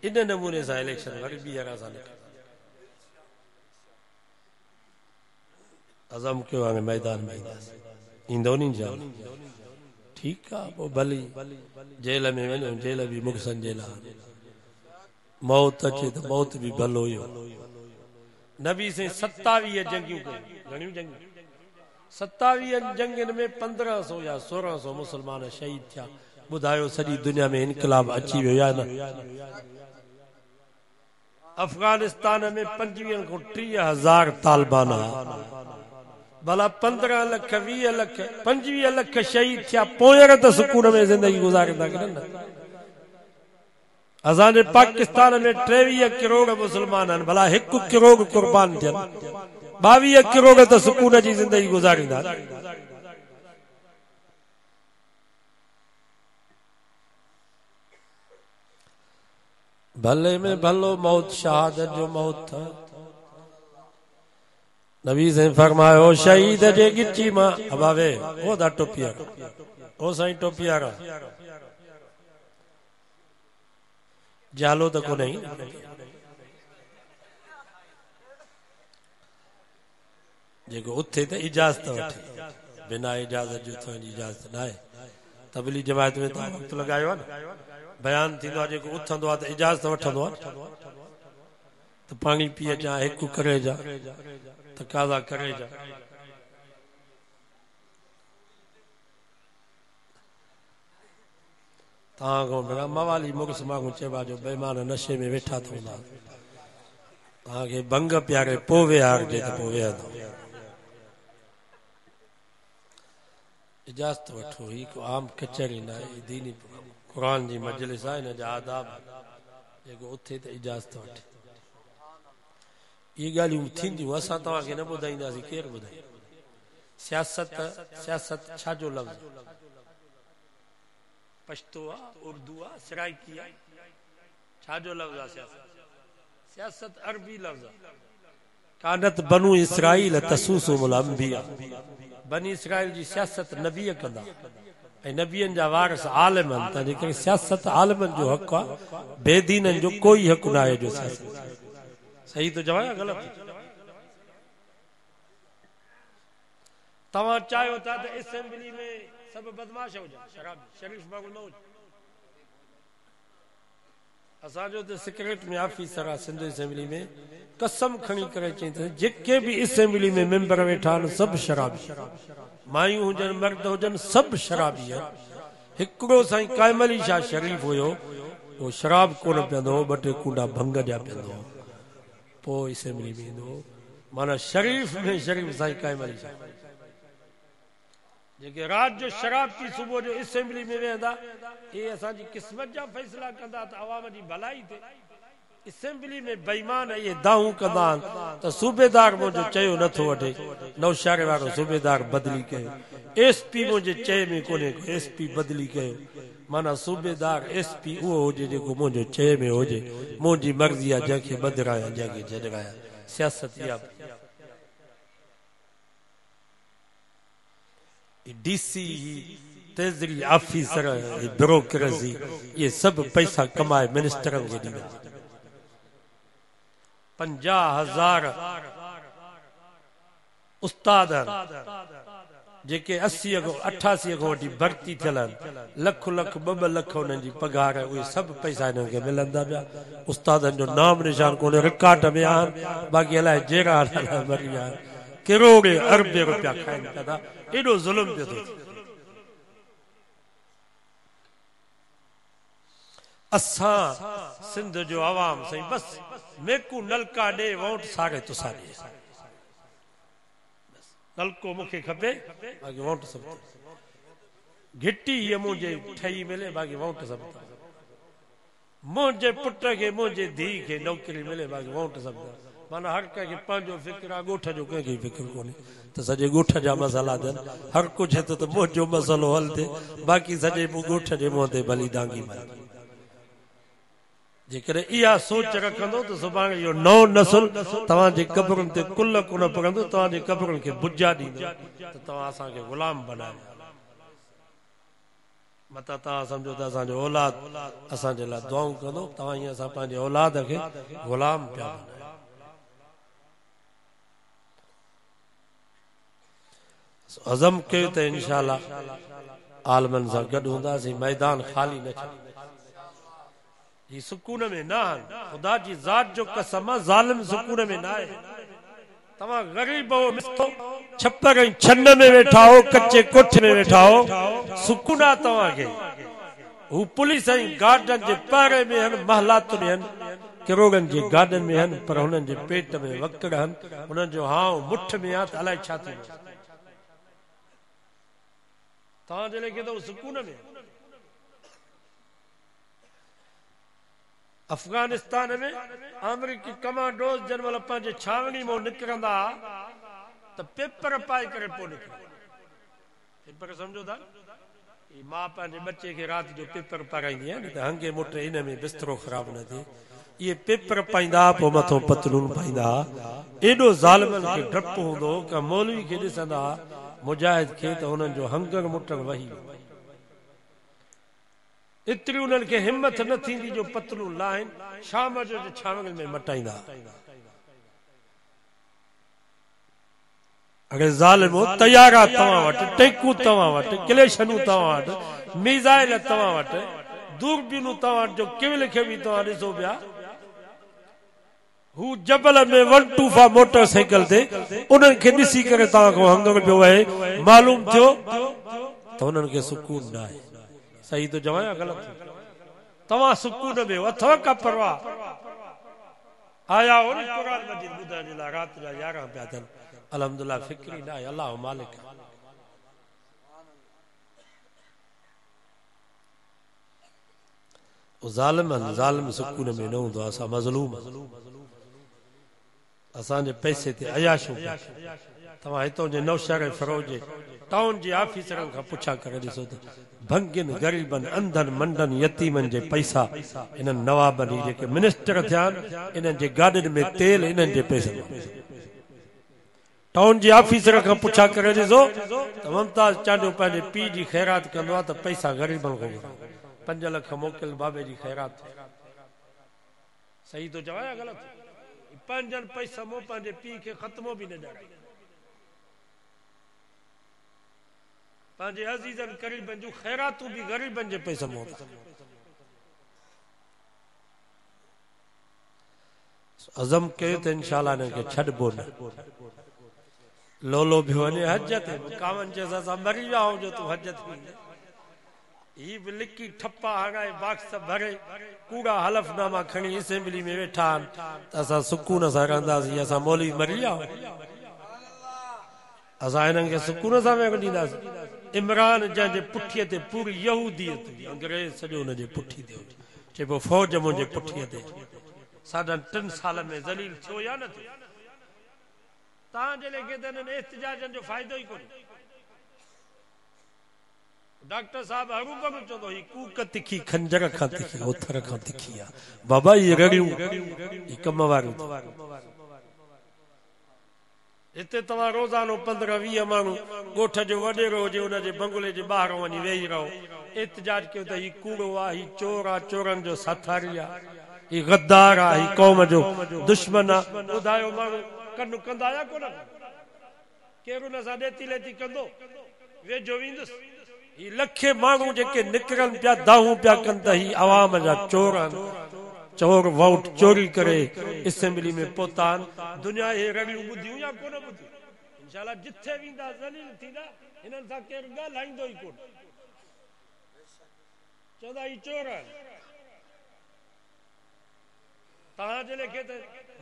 इन नमूने सां इलेक्शन वरी ॿीहर असां अज़म कयो हाणे मैदान में ईंदो नी जाम ठीकु आहे पोइ भली जेल में वञो जेल बि मुखसन जे लाइ मौत अचे त मौत बि भलो हुयो नबी से 27 जंगियूं कयूं घणियूं जंगियूं 27 जंगियुनि में 1500 या 1600 मुसलमान शहीद थिया ॿुधायो सॼी दुनिया में इनकलाब अची वियो या न अफगानिस्तान में 25 खां 30,000 तालिबान भला 15 लाख 20 लाख 25 लाख शहीद थिया पोयर त सुकून में ज़िंदगी गुज़ारींदा कनि न असांजे पाकिस्तान में 23 करोड़ मुसलमान आहिनि भला 1 करोड़ कुर्बान थियनि 22 करोड़ त सुकून जी ज़िंदगी गुज़ारींदा भले में भलो मौत शहादत जो मौत नबी से फरमायो शहीद जे गिची मां अबावे ओ दा टोपिया ओ साईं टोपिया जालो तो को नहीं जेको उथे त इजाज़त वठे बिना इजाज़त जो उथण जी इजाज़त न आहे तबली जमायत में तव्हां वक़्तु लॻायो आहे न बयान थींदो आहे जेको उथंदो आहे त इजाज़त वठंदो आहे त पाणी पी अचां हिकु करे जा तकाज़ा करे जा तव्हां खां भेण मवाली मुड़ुस माण्हू चइबा जो बेईमान नशे में वेठा त हूंदा तव्हांखे भंग प्यारे पोइ विहारजे त पोइ विहंदो इजाज़त वठो ही को आम कचहरी न आहे दीनी क़ुरान जी मजलिस आहे हिन जा आदाब जेको उथे त इजाज़त वठे इहे ॻाल्हियूं थींदियूं असां तव्हांखे न ॿुधाईंदासीं केरु ॿुधाए सियासत छाजो लफ़्ज़ पश्तो आहे उर्दू आहे सराइकी आहे छाजो लफ़्ज़ आहे सियासत अरबी लफ़्ज़ आहे कानत बनू इसराइल तसूसुमुल अंबिया बनी इसराइल जी सियासत नबी कंदा ऐं नबियनि जा वारिस आलिम आहिनि तंहिंजे करे सियासत आलिमनि जो हक़ आहे बेदीननि जो कोई हक़ न आहे जो सियासत सही तो चवां या ग़लति तव्हां चाहियो था त असेंबली में सभु बदमाश हुजनि शराबी शरीफ़ माण्हू न हुजे असांजो त सिक्रेट में ऑफिसर आहे सिंध असेंबली में कसम खणी करे चई त जेके बि असेंबली में मेंबर वेठा आहिनि सभु शराबी मायूं हुजनि मर्द हुजनि सभु शराबी आहिनि हिकिड़ो साईं काइम अली शाह शरीफ़ हुयो उहो शराब कोन पीअंदो हो ॿ टे कूड़ा भंग जा पीअंदो हो पोइ असेंबली में ईंदो माना शरीफ़ में शरीफ़ साईं काइम अली शाह जेके राति जो शराब पी सुबुह जो असेंबली में वेहंदा इहे असांजी क़िस्मत जा फ़ैसिला कंदा त अवाम जी भलाई थिए असेंबली में बेईमान इहे दाहूं कंदा आहिनि त सूबेदार मुंहिंजो चयो नथो वठे नौशारे वारो सूबेदार बदिली कयो एसपी मुंहिंजे चए में कोन्हे एसपी बदिली कयो माना सूबेदार एसपी उहो हुजे जेको मुंहिंजो चए में हुजे मुंहिंजी मर्ज़ी आहे जंहिंखे बदिरायां जंहिंखे जॾरायां सियासत इहा डीसी ट्रेज़री ऑफिसर ब्यूरोक्रेसी ये सब पैसा कमाए मिनिस्टरनि खे ॾींदा 50,000 उस्ताद जेके 80 खां 88 खां वठी भर्ती थियल आहिनि लख लख ॿ लख उन्हनि जी पघार उहे सभु पैसा हिननि खे मिलंदा पिया उस्तादनि जो नाम निशान कोन्हे रिकॉर्ड में आहिनि बाक़ी अलाए जहिड़ा मरी विया आहिनि करोड़े अरबे रुपया खाइनि पिया था एॾो ज़ुल्म पियो थो असां सिंध जो आवाम साईं बस मेकू नलका ॾे वोट सारे तुसां ॾे नलको मूंखे खपे बाक़ी वोट सभु घिटी हीअ मुंहिंजे ठही मिले बाक़ी वोट सभु मुंहिंजे पुट खे मुंहिंजे धीउ खे नौकिरी मिले बाक़ी वोट सभु माना हर कंहिंखे पंहिंजो फिक्र आहे ॻोठ जो कंहिंखे फिक्र कोन्हे त सॼे ॻोठ जा मसाला थियनि हर कुझु हिते त मुंहिंजो मसालो हल थिए बाक़ी सॼे ॻोठ जे मुंहं ते भली डांगी मारे जेकॾहिं इहा सोच रखंदो त सुभाणे इहो नओं नसुल तव्हांजे क़बरुनि ते कुल कोन पढ़ंदो तव्हांजे क़बरुनि खे बुजा ॾींदो त तव्हां असांखे ग़ुलाम बनायो मतां तव्हां सम्झो त असांजो औलाद असांजे लाइ दुआऊं कंदो तव्हां ईअं असां पंहिंजे औलाद खे ग़ुलाम पिया बनायो हज़म कयो त इंशाअल्लाह आलमनि सां गॾु हूंदासीं मैदान ख़ाली न छॾे ही सुकून में न आहिनि ख़ुदा जी ज़ात जो कसम आहे ज़ालिम सुकून में न आहे तव्हां ग़रीब हो छप्पर ऐं छन में वेठा हो कच्चे कोठे में वेठा हो सुकून आहे तव्हांखे हू पुलिस ऐं गार्डन जे पारे में आहिनि महलातुनि में आहिनि करोड़नि जे गार्डन में आहिनि पर हुननि जे पेट में वकड़ आहिनि हुननि जो हाउ मुठ में आहे त अलाए छा थींदो तव्हांजे लेखे त सुकून में अफगानिस्तान में अमेरिकी कमांडोस जन महिल पंहिंजे छावनी मां निकिरंदा त पेपर पाए करे पोइ निकिरंदा पेपर सम्झो था मां पंहिंजे बच्चे खे राति जो पेपर पाराईंदी आहियां त हंगे मुट इन में बिस्तरो ख़राब न थिए इहे पेपर पाईंदा पोइ मथां पतलून पाईंदा एॾो ज़ालिमनि खे डपु हूंदो कि मौलवी खे ॾिसंदा मुजाहिद खे त हुननि जो हंगर मुटण वही एतिरी उन्हनि खे हिमत न थींदी जो पतलून लाइन शाम जो छावनि में मटाईंदा अगर ज़ालिमो तैयारा तव्हां वटि टेकूं तव्हां वटि क्लेशनूं तव्हां वटि मिज़ाइल तव्हां वटि दूरबीनूं तव्हां जो केवल खे बि तव्हां ॾिसो पिया हू जबल में 125 मोटरसाइकिल ते उन्हनि खे ॾिसी करे तव्हां खां हंगण पियो वहे मालूम थियो त उन्हनि खे सुकून न आहे सही तो चवां या ग़लति तव्हां सुकून में अथव का परवाह आया हो कुरान मजीद ॿुधण जे लाइ राति जा 11 पिया थियनि अल्हम्दुलिल्लाह फिक्री न आहे अल्लाह मालिक ज़ालिम सुकून में न हूंदो असां मज़लूम असांजे पैसे ते अयाशूं तव्हां हितां जे नौशहर फिरोज टाउन जे ऑफिसरनि खां पुछा करे ॾिसो त भंगिन गरीबन अंधन मंडन यतीमन जे पैसा इन्हनि नवाबनि जेके मिनिस्टर थिया इन्हनि जे गाॾियुनि में तेल इन्हनि जे पैसनि टाउन जे ऑफिसर खां पुछा करे ॾिसो त मुमताज चांडो पंहिंजे पीउ जी ख़ैरात कंदो आहे त पैसा ग़रीबनि खां 5 लाख मोकिल बाबे जी ख़ैरात सही तो चवां या ग़लति 5 पैसा मो पंहिंजे पीउ खे ख़त्मो बि न ॾियाराई पंहिंजे अज़ीज़नि क़रीबनि जूं ख़ैरातूं बि ग़रीबनि जे पैसे मो अज़म कयो त इंशाअल्लाह हिननि खे छॾिबो न लोलो भी वने हज ते कावन जैसा सा मरी विया हो जो तू हज थी ही भी लिकी ठप्पा हगाए बाक्स भरे कूड़ा हलफनामा खणी असेंबली में वेठा त असां सुकून सां रहंदासीं असां मौलवी मरी विया असां हिननि खे सुकून सां ॾींदासीं इमरान जंहिंजे पुठीअ ते पूरी यहूदियत अंग्रेज सॼो हुनजे पुठी ते चइबो फौज मुंहिंजे पुठीअ ते 3.5 साल में ज़लील थियो या न थियो तव्हांजे लेखे त हिननि एहतिजाजनि जो फ़ाइदो ई कोन्हे डॉक्टर साहब हरूब में चवंदो ही कूक तिखी खंजर खां तिखी ओथर खां तिखी आहे बाबा ये रड़ियूं ही कम वारियूं हिते तव्हां रोज़ानो 15-20 माण्हू ॻोठ जो वॾेरो हुजे हुनजे बंगले जे ॿाहिरि वञी वेही रहो एहतिजाज कयो त ही कूड़ो आहे ही चोर आहे चोरनि जो साथारी आहे ही गद्दार आहे ही क़ौम जो दुश्मन आहे ॿुधायो माण्हू कनु कंदा या कोन केरु हुन सां ॾेती लेती कंदो वेझो वेंदुसि ही लखे माण्हू जेके निकिरनि पिया दाहूं पिया कनि त ही आवाम जा चोर आहिनि चोर वोट चोरी करे असेंबली में पहुता दुनिया हे रड़ियूं ॿुधियूं या कोन ॿुधियूं इंशाअल्लाह जिथे वेंदा ज़लील थींदा हिननि सां केरु ॻाल्हाईंदो ई कोन चवंदा ही चोर आहिनि तव्हांजे लेखे त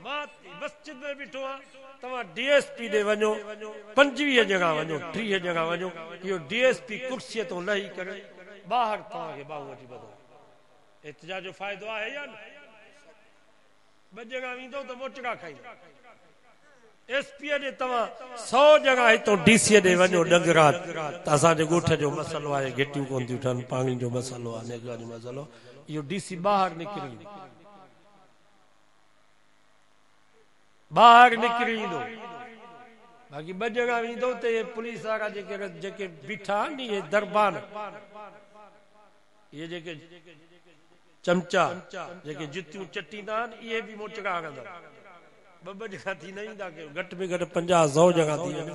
मां मस्जिद में बीठो आहियां तव्हां डीएसपी ॾे वञो 25 जगह वञो 30 जगह वञो इहो डीएसपी कुर्सीअ तो लही करे ॿाहिरि तव्हांखे बाहूं अची ॿधो एहतिजाज जो फ़ाइदो आहे या न 2 जगह वेंदो त मोचड़ा खाईंदो एसपी ॾे तव्हां 100 जगह हितां डीसी ॾे वञो डंगरात त असांजे ॻोठ जो मसइलो आहे गिटियूं कोन थियूं ठहनि पाणी जो मसइलो आहे निगरानी जो मसइलो इहो डीसी ॿाहिरि निकिरी ईंदो बाक़ी 2 जगह वेंदो त पुलिस वारा जेके बीठा आहिनि इहे दरबान इहे जेके चमचा जेके जुतियूं चटींदा आहिनि इहे बि मोचड़ा हणंदा 2 जगह थी न ईंदा के घटि में घटि 50-100 जगह थी वञे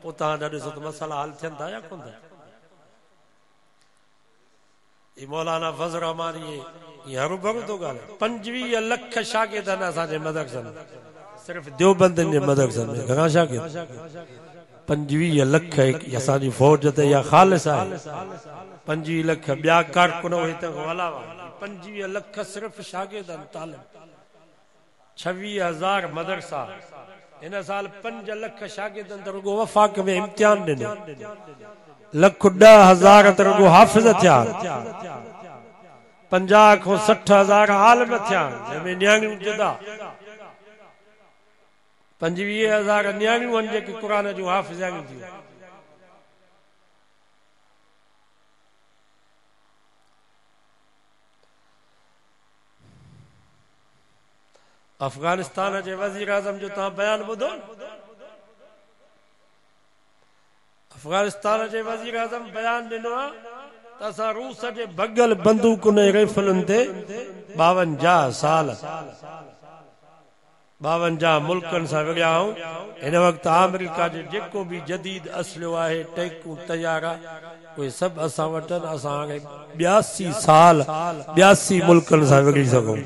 पोइ तव्हां ॾिसो त मसइला हल थियनि था या कोन था ही मौलाना फज़ल रहमान ये हरू भरू थो ॻाल्हाए 25 लख शागिर्द आहिनि असांजे मदरसनि सिर्फ देवबंदनि जे मदरसनि में घणा शागिर्द 25 लख असांजी फौज ते या ख़ालिस आहे 25 लख ॿिया कारकुन हिते खां अलावा 25 लख सिर्फ शागिर्द आहिनि तालिम 26,000 मदरसा हिन साल 5 लख शागिर्दनि त रुगो वफ़ाक़ में इम्तिहान ॾिनो 1,10,000 त रुगो हाफ़िज़ थिया 50 खां 60,000 आलिम थिया जंहिंमें नियाणियूं जुदा 25,000 नियाणियूं आहिनि जेके क़ुरान जूं हाफ़िज़ायूं थियूं अफगानिस्तान जे वज़ीर आज़म जो तव्हां बयान ॿुधो अफगानिस्तान जे वज़ीर आज़म बयान ॾिनो आहे त असां रूस जे भॻल बंदूकुनि ऐं राइफलुनि ते 52 साल 52 मुल्कनि सां विया आहियूं। हिन वक़्तु अमेरिका जो जेको बि जदीद असलियो आहे, टैंकूं तयार आहे, उहे सभु असां वटि आहिनि। असां हाणे 82 साल 82 मुल्कनि सां विड़ी सघूं।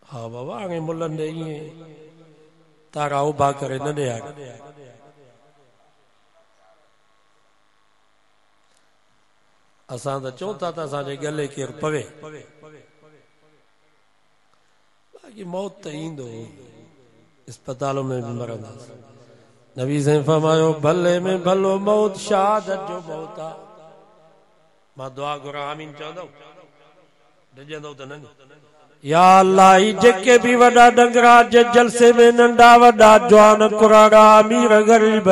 हा बाबा, हाणे मुल्हनि ॾे ईअं तारा उभा करे न ॾिया। असां त चऊं था त असांजे गले केरु पवे, बाक़ी मौत त ईंदो, अस्पतालों में भी मरंदासीं। नबी से फरमायो भले में भलो मौत शहादत जो मौत आ। मां दुआ घुरा आमीन चवंदो डिजंदो त न। या अल्लाह, ही जेके भी वॾा डंगरा जे जलसे में नंढा वॾा जवान कुराड़ा अमीर गरीब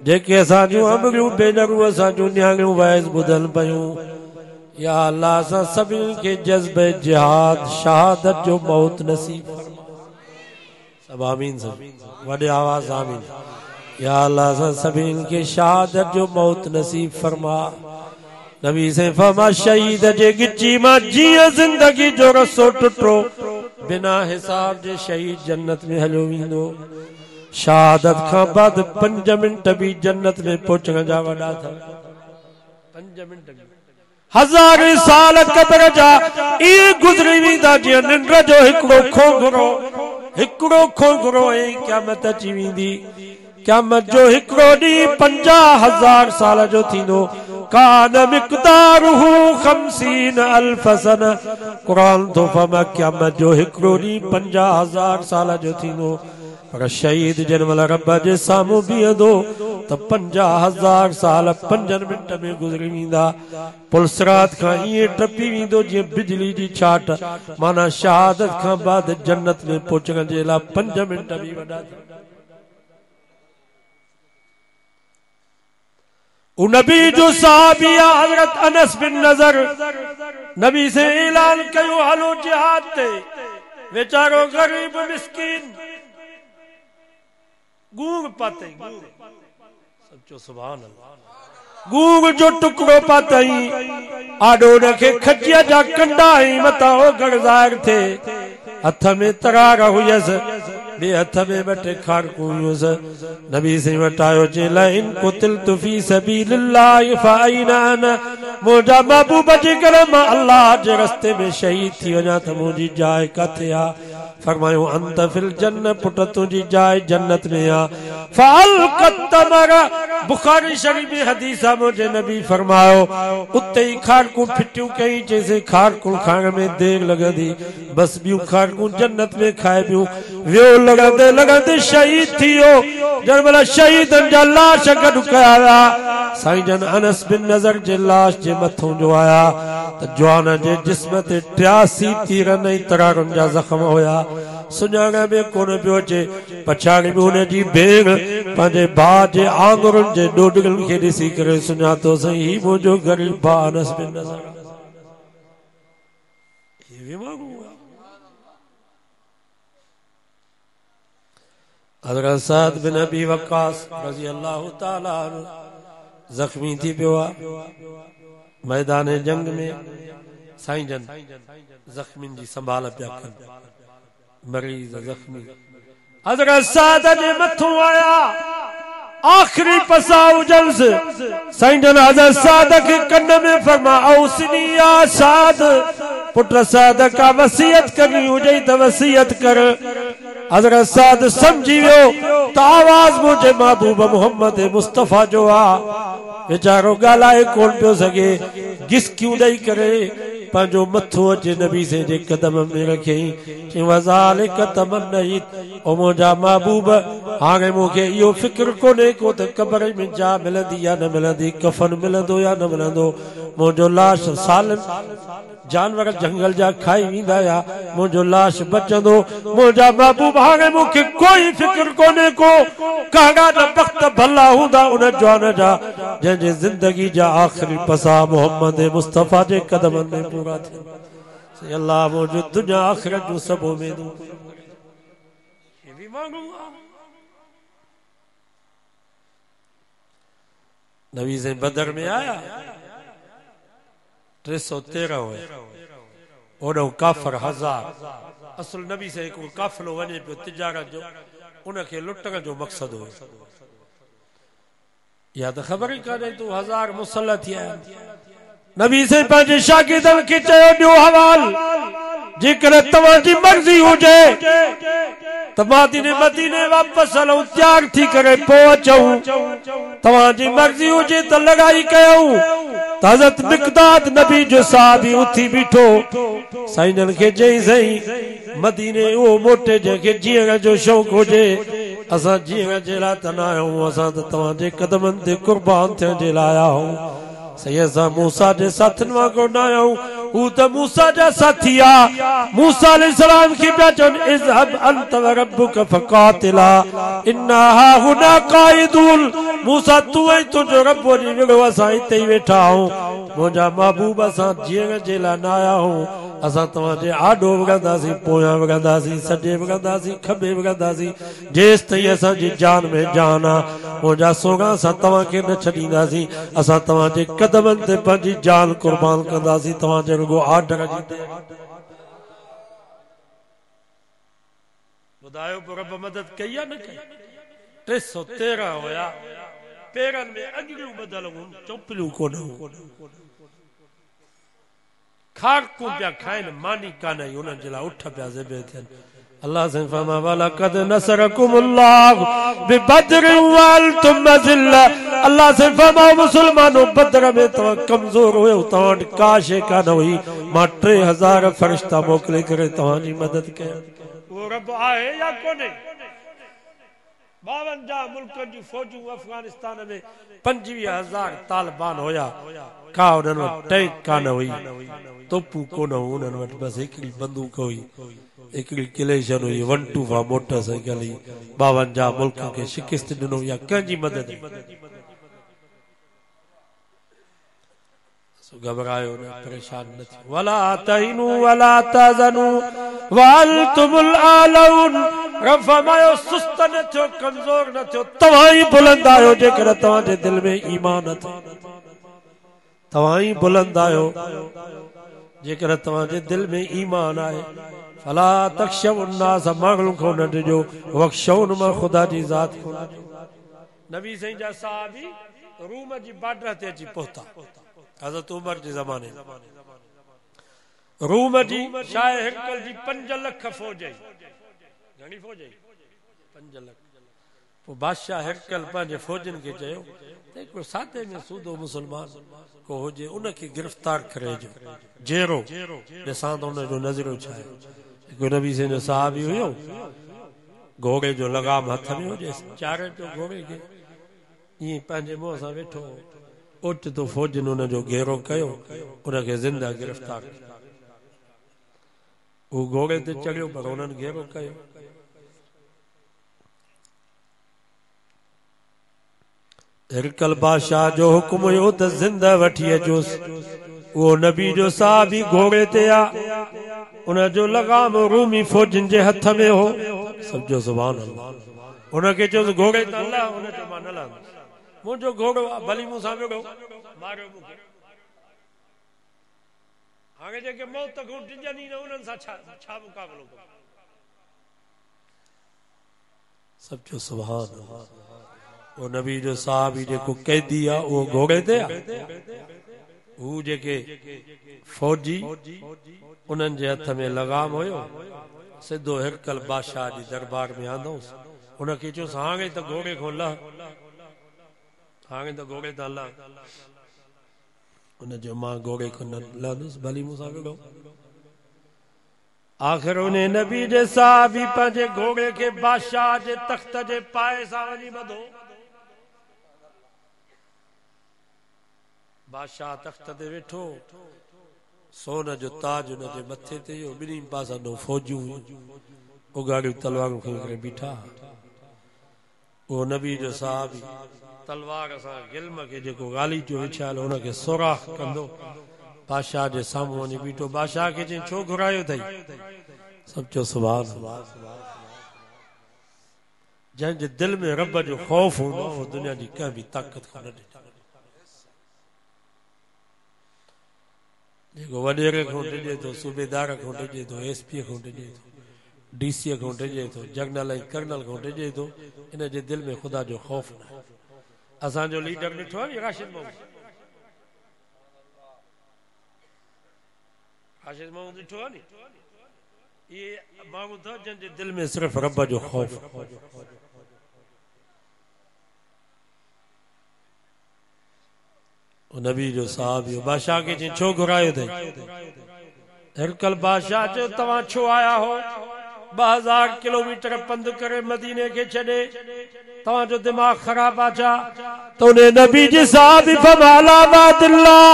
जेके असां जूं अमरियूं भेनरूं असां जूं न्याणियूं वैस ॿुधनि पयूं, या अल्लाह असां सभिनी खे जज़्बे जिहाद शहादत जो मौत नसीब फरमा। सब आमीन, सब वॾे आवाज़ आमीन। या अल्लाह असां सभिनी खे शहादत जो मौत नसीब फरमा। नबी से फरमा शहीद जे गिची मां जीअं जिंदगी जो रसो टुटो, बिना हिसाब जे शहीद जन्नत में हलियो वेंदो। शहादत खां बाद 5 मिंट भी जन्नत में पहुचण जा वॾा अथव। 5 मिंट 1000 साल कब्र जा ई गुज़री वेंदा जीअं निंड जो हिकिड़ो खोगरो ऐं क़यामत अची वेंदी। क़यामत जो हिकिड़ो ॾींहुं 50,000 साल जो थींदो। कान मिक़दारुहु 50 अल्फ सना। क़ुरान थो फरमाए क़यामत जो हिकिड़ो ॾींहुं 50,000 साल जो थींदो। पर शहीद जन महिल रब जे साम्हूं बीहंदो त 50,000 साल 5 मिंट में गुज़री वेंदा। पुलसरात खां ईअं टपी वेंदो जीअं बिजली जी छाट। माना शहादत खां बाद जन्नत में पहुचण जे लाइ 5 मिंट भी वॾा। नबी जो सहाबी हजरत अनस बिन नजर नबी से ऐलान कयो हलो जिहाद ते। बेचारो गरीब मिस्कीन गूंग पाते, सचो सुभान अल्लाह, गूंग जो टुकड़ो पातई। आडो रखे खजिया जा कंडा ही मता हो गरज़ार थे। हथ में तरार हुयसि, बे हथ में बटे खारकू हुयसि। नबी से वटायो जे लाइन कुतिलतु फी सबीलिल्लाह फाइना अना। मुंहिंजा महबूब जे करे मां अल्लाह जे रस्ते में शहीद थी वञा त मुंहिंजी जाइ किथे आ? फरमायो अंत फिल जन्नत, पुट तुंहिंजी जाइ जन्नत में आ। फालकत तमरा, बुखारी शरीफ में हदीस आहे। मुंहिंजे नबी फरमायो उते ही खारकू फिटियूं कई। जैसे खारकू खाइण में देर लॻंदी, बस ॿियूं खारकू जन्नत में खाए ॿियूं। वियो लॻंदे लॻंदे शहीद थी वियो। जंहिं महिल शहीदनि जा लाश गॾु कया विया, साईं जन अनस बिन नज़र जे लाश जे मथों जो आया त जवान जे जिस्म ते 83 तीरनि ऐं तरारुनि जा ज़ख़्म हुया। सुञाण में कोन पियो अचे। पछाड़ी में हुनजी भेण पंहिंजे भाउ जे आङुरनि जे ॾोॾगनि खे ॾिसी करे सुञातो सही ही मुंहिंजो गरीब भाउ अनस बिन नज़र। हज़रत साद बिन अबी वक्कास रज़ी अल्लाह ताला अन्हु ज़ख्मी थी पियो आहे मैदान जंग में। साईं जन ज़ख्मियुनि जी संभाल पिया कनि। मरीज़ ज़ख्मी हज़रत साद जे मथों आया। आखिरी पसाउ जल्स साईं जन हज़रत साद के कन में फरमा औसनी या साद, पुट साद का वसीयत करनी हुजे त वसीयत कर। हज़रत साद समझी वियो त आवाज़ मुंहिंजे महबूब मोहम्मद मुस्तफ़ा जो आ। वीचारो ॻाल्हाए कोन पियो सघे। गिसकियूं ॾेई करे पंहिंजो मथो अचे नबी से जे कदम में रखियईं। चई वज़ालिक तमन्नईत, ओ मुंहिंजा महबूब हाणे मूंखे इहो फिक्र कोन्हे को त कब्र में जा मिलंदी या न मिलंदी, कफन मिलंदो या न मिलंदो। मुंहिंजो लाश सालनि जानवर जंगल जा खाई वेंदा या मुंहिंजो लाश बचंदो। मुंहिंजा महबूब हाणे मूंखे कोई फिक्र कोन्हे को कहिड़ा न वक़्त भला हूंदा उन जवान जा जंहिंजे ज़िंदगी जा आख़िरी पसा मोहम्मद मुस्तफ़ा जे कदमनि में पूरा थियनि। अल्लाह मुंहिंजो दुनिया आख़िरत जूं सभु उमेदूं नबी से बदर में आया 313 हुए। ओडो काफर हजार असल नबी से को काफिलो वने पे तिजारत जो उनके लुटण जो मकसद हो या तो खबर ही काने तू हजार मुसल्लत थिया नबी से पंहिंजे शागिर्दनि खे चयो ॾियो हवाल जेकर तव्हांजी मर्ज़ी हुजे त मदीने वापस हलूं त्याग थी करे पोइ अचूं तव्हांजी मर्ज़ी हुजे त लॻाई कयूं त हज़रत मिक़दाद नबी जो साहबी उथी बीठो साईं खे चई सही मदीने उहो मोटे जंहिंखे जीअण जो शौक़ु हुजे असां जीअण जे लाइ त न आहियूं असां त तव्हांजे कदमनि ते कुर्बान थियण जे लाइ आया आहियूं सही असां मूसा जे साथनि वांगुरु न आहियूं हू त मूसा जा साथी आ मूसा अलैहिस्सलाम खे पिया चवनि इज़हब अंत व रब्बुक फक़ातिला इन्ना हाहुना क़ाइदून मूसा तू ऐं तुंहिंजो रब वञी विढ़ो असां हिते ई वेठा आहियूं मुंहिंजा महबूब असां जीअण जे लाइ न आया आहियूं असां तव्हांजे आॾो विढ़ंदासीं पोयां विढ़ंदासीं सॼे विढ़ंदासीं खॿे विढ़ंदासीं जेसि ताईं असांजी जान में जान आहे मुंहिंजा सोगा असां तव्हांखे न छॾींदासीं असां तव्हांजे कदमनि ते पंहिंजी जान कुर्बान कंदासीं तव्हांजे रुगो आर्डर जी ॿुधायो पोइ रब मदद कई आहे न कई 313 हुया पेरनि में अॻिलियूं ॿधल हुयूं चोपलियूं कोन खारकूं पिया खाइनि मानी कान आई उन्हनि जे लाइ उठ पिया ज़िबे थियनि अल्लाह से फरमा वलक़द नसरकुमुल्लाह बिबद्र वअंतुम अज़िल्ला अल्लाह से फरमा मुसलमानों बदर में तव्हां कमज़ोर हुयो तव्हां वटि का शइ कान हुई मां 3000 फरिश्ता मोकिले करे तव्हांजी मदद कया उहो रब आहे या कोन्हे 52 मुल्कनि जूं फौजूं अफगानिस्तान में 25,000 तालिबान हुया का उन्हनि वटि टैंक कान हुई तोपूं कोन उन्हनि वटि बसि हिकिड़ी बंदूक हुई हिकिड़ी किलेशन हुई 125 मोटरसाइकिल हुई 52 मुल्कनि खे शिकस्त ॾिनो या कंहिंजी मदद घबरायो न परेशान न थियो वला तहिनु वला तज़नु वअंतुमुल आलऊन रब फरमायो सुस्त न थियो कमज़ोर न थियो तव्हां ई बुलंद आहियो जेकर तव्हांजे दिल में ईमान अथव तव्हां ई बुलंद आहियो जेकर तव्हांजे दिल में ईमान आहे फला तख्शवुन नास माण्हुनि खां न ॾिजो वख्शौन मां ख़ुदा जी ज़ात खां नबी साईं जा साहबी रूम जी बॉर्डर ते अची पहुता हज़रत उमर जे ज़माने रूम जी शाह हिरकल जी 5 लख फौज आई घणी फौज आई 5 लख पोइ बादशाह हिरकल पंहिंजे फौजनि खे चयो त हिकिड़ो सादे में सूदो मुसलमान को हुजे उनखे गिरफ़्तार करे जो जेरो ॾिसां त उनजो नज़रो छा आहे हिकु नबी साईं जो साहबी हुयो घोड़े जो लगाम हथ में हुजे चारे पियो घोड़े खे ईअं पंहिंजे मुंहं सां वेठो ओच तो फौजन उनजो घेरो कयो उनखे ज़िंदा गिरफ़्तार वो घोड़े ते चढ़ियो पर उन्हनि घेरो कयो हिरकल बादशाह जो हुकुम हुयो त ज़िंदा वठी अचोसि वो नबी जो साहबी घोड़े ते आ उनजो लगाम रूमी फौजन जे हथ में हो समझो सुभान अल्लाह उनखे चयोसि घोड़े ते हला उन चयो मां न लहंदुसि मुंहिंजो घोड़ो आहे भली मूंसां विढ़ो मारियो मूंखे हाणे जेके मौत खां टिजनि न उन्हनि सां छा मुक़ाबिलो कयो समझो सुभान अल्लाह वो नबी जो साहबी जेको कैदी आहे उहो घोड़े ते आहे हू जेके फौजी उन्हनि जे हथ में लगाम हुयो सिधो हिरकल बादशाह जी दरबार में आंदोसि उनखे चयोसि हाणे त घोड़े खां लह हाणे त घोड़े तां लह उनजो मां घोड़े खां न लहंदुसि भली मूंसां विढ़ो आख़िर उन नबी जे साहबी पंहिंजे घोड़े खे बादशाह जे तख्त जे पाए सां वञी ॿधो बादशाह तख्त ते वेठो सोन जो ताज उनजे मथे ते हो ॿिन्ही पासा ॾों फौजियूं उगाड़ियूं तलवारूं खणी करे बीठा वो नबी जो साहबी तलवार सां गिल्म खे जेको गालीचो विछायल उनखे सुराख कंदो बादशाह जे साम्हूं वञी बीठो बादशाह खे चई छो घुरायो अथई समझो सुभान अल्लाह जंहिंजे दिल में रब जो ख़ौफ़ हूंदो वो दुनिया जी कंहिं बि ताक़त खां न ॾिठो जेको वडेरे को ॾिजे थो सूबेदार को ॾिजे थो एसपी को ॾिजे थो डीसी को ॾिजे थो जनरल ऐं कर्नल को ॾिजे थो इन जे दिलि में ख़ुदा जो ख़ौफ़ न आहे असांजो लीडर ॾिठो आहे नी राशिद माण्हू ॾिठो आहे नी इहे माण्हू अथव जंहिंजे दिलि में सिर्फ़ु रब जो ख़ौफ़ नबी जो साहब बादशाह के चई छो घुरायो अथई हिरकल बादशाह चयो तव्हां छो आया हो 2000 किलोमीटर पंधु करे मदीने के छॾे तव्हांजो दिमाग़ ख़राब आहे छा त उन नबी जे साहब फमाला बादिल्लाह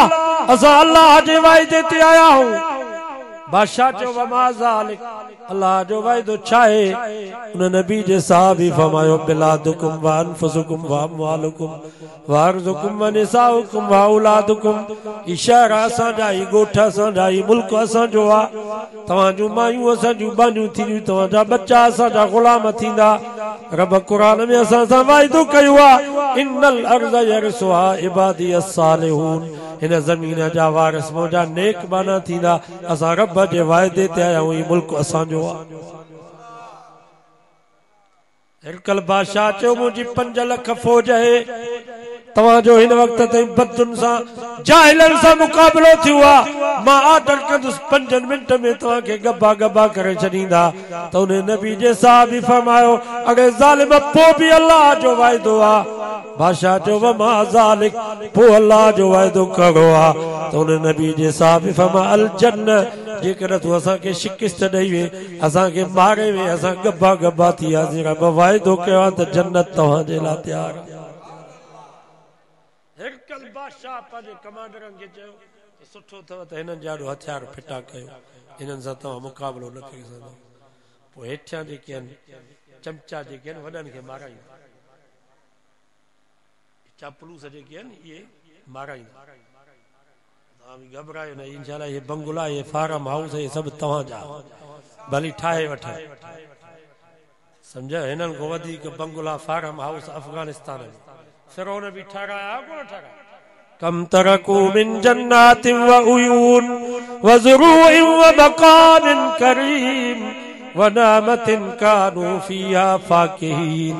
असां अल्लाह जे वाइदे ते आया आहियूं बादशाह चयो वमा ज़ालिक अल्लाह जो वाइदो छा आहे उन नबी जे साहब फरमायो बिलादुकुम व अनफुसुकुम व अमवालुकुम व अर्ज़ुकुम व निसाउकुम व औलादुकुम ई शहर असांजा ई ॻोठ असांजा ई मुल्क असांजो आहे तव्हांजूं मायूं असांजूं बानियूं थींदियूं तव्हांजा बच्चा असांजा ग़ुलाम थींदा रब क़ुरान में असां सां वाइदो कयो आहे इन्नल अर्ज़ यरसुहा इबादी अस्सालिहून हिन ज़मीन जा वारिस मुंहिंजा नेक बाना थींदा असां रब जे वाइदे ते आया आहियूं ही मुल्क असांजो आहे हिरकल बादशाह चयो मुंहिंजी 5 लख फ़ौज आहे तव्हांजो हिन वक़्त ताईं बदुनि सां जाहिलनि सां मुक़ाबिलो थियो आहे मां आर्डर कंदुसि 5 मिंट में तव्हांखे गबा गबा करे छॾींदा त उन नबी जे साहब फरमायो अॻे ज़ालिम पोइ बि अल्लाह जो वाइदो आहे बादशाह चयो वमा ज़ालिक पोइ अल्लाह जो वाइदो कहिड़ो आहे त उन नबी जे साहब फरमा अल जन्नह जेकॾहिं तूं असांखे शिकिस्त ॾेई वे असांखे मारे वे असां गबा गबा थी वियासीं रब वाइदो कयो आहे त जन्नत तव्हांजे लाइ तयारु आहे हिरकल बादशाह पंहिंजे कमांडरनि खे चयो सुठो अथव त हिननि जाड़ो हथियार फिटा कयो हिननि सां तव्हां मुक़ाबिलो न करे सघंदव पोइ हेठियां जेके आहिनि चमचा जेके आहिनि वॾनि खे माराईंदा चापलूस जेके आहिनि इहे माराईंदा तव्हां बि घबरायो न इंशाल्लाह इहे बंगला इहे फार्म हाउस इहे सभु तव्हांजा भली ठाहे वठ सम्झो हिननि खां वधीक बंगला फार्म हाउस अफगानिस्तान में फिरौन भी ठहराया कोन ठहराया कम तरकू मिन जन्नातिन व उयून व ज़ुरूइन व मकानिन करीम व नामतिन कानू फीहा फाकिहीन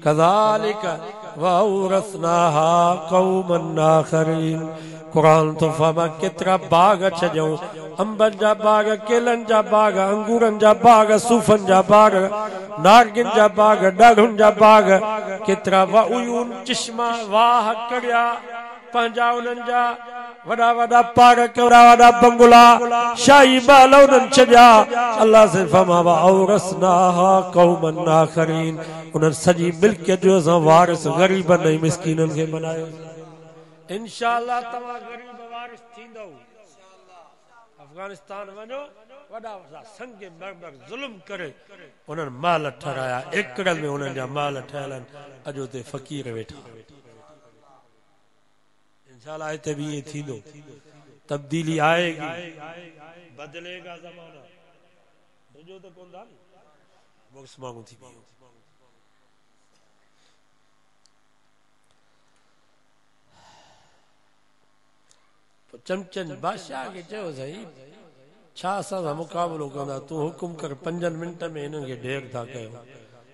कज़ालिक व औरसनाहा कौमन आखरीन कुरान तो फरमा केतिरा बाग छॾियऊं अंबनि जा बाग केलनि जा बाग अंगूरनि जा बाग सूफ़नि जा बाग नारगिन जा बाग ॾाढ़ुनि जा बाग केतिरा वउयून चश्मा वाह कड़िया पंहिंजा उन्हनि जा वॾा वॾा पार्क वॾा वॾा बंगला शाही महल उन्हनि छॾिया अल्लाह से फरमावा औरसनाहा कौमन आखरीन उन्हनि सॼी मिल्कियत जो असां वारिस ग़रीबनि ऐं मिस्कीननि खे बनायो इंशाअल्लाह तव्हां ग़रीब वारिस थींदव अफगानिस्तान वञो वॾा वॾा संग मरमर ज़ुल्म करे उन्हनि महल ठहिराया एकड़नि में उन्हनि जा महल ठहियल आहिनि अॼु उते फ़क़ीर वेठा इंशाअल्लाह हिते बि ईअं थींदो तब्दीली आएगी बदलेगा ज़माना जो त कोन था बोक्स माण्हू थी वियो चमचन बादशाह के चयो सही छा असां सां मुक़ाबिलो कंदा तूं हुकुम कर 5 मिंट में हिननि खे ढेर था कयो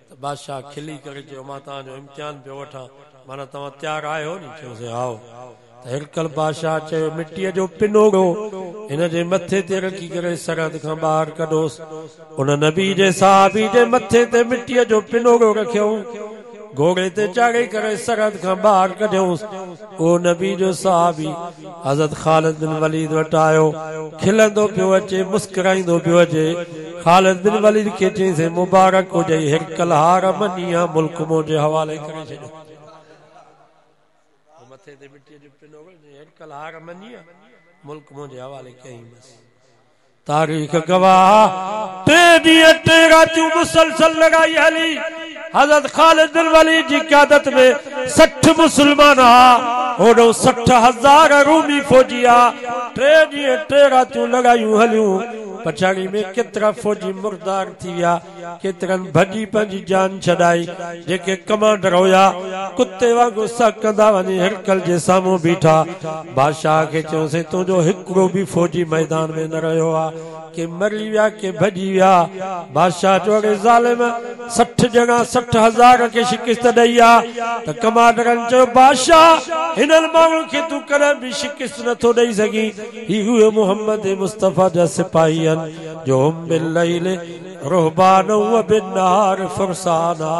त बादशाह खिली करे चयो मां तव्हांजो इम्तिहान पियो वठां माना तव्हां तयारु आहियो नी चयोसीं आओ त हिरकल बादशाह चयो मिटीअ जो पिनोड़ो हिन जे मथे ते रखी करे सरहद खां ॿाहिरि कढोसि उन नबी जे साहबी जे मथे ते मिटीअ जो पिनोड़ो रखियऊं घोड़े ते चाढ़े करे सरहद खां ॿाहिरि कढियऊंसि ओ नबी जो साहबी हज़रत ख़ालिद बिन वलीद वटि आयो खिलंदो पियो अचे मुस्कुराईंदो पियो अचे ख़ालिद बिन वलीद खे चईंसि मुबारक हुजे हिरकल हार मञी आहे मुल्क मुंहिंजे हवाले करे छॾियो मथे ते मिटीअ जो पिनोड़ो हिरकल हार मञी आहे मुल्क मुंहिंजे हवाले कयईं बसि तारीख़ गवाह 3 ॾींहं 3 रातियूं मुसलसल लॻाई हली हज़रत ख़ालिद बिन वलीद जी क़यादत में 60 मुसलमान होॾो 60,000 रूमी फ़ौजी 3 ॾींहं 3 रातियूं लॻायूं हलियूं पछाड़ी में केतिरा फ़ौजी मुर्दार थी विया केतिरनि भॼी पंहिंजी जान छॾाई जेके कमांडर हुया कुत्ते वांगुरु सक कंदा वञी हिरकल जे साम्हूं बीठा बादशाह खे चयोसीं तुंहिंजो हिकिड़ो बि फौजी मैदान में न रहियो आहे के मरी विया के भॼी विया बादशाह चयो अड़े ज़ालिम 60 ॼणा 60,000 खे शिकिस्त ॾेई आहे त कमांडरनि चयो बादशाह हिननि माण्हुनि खे तूं कॾहिं बि शिकिस्त नथो ॾेई सघीं ही उहे मोहम्मद मुस्तफ़ा जा सिपाही आहिनि जो हम बिल्लैल रुहबान व बिन्नार फरसाना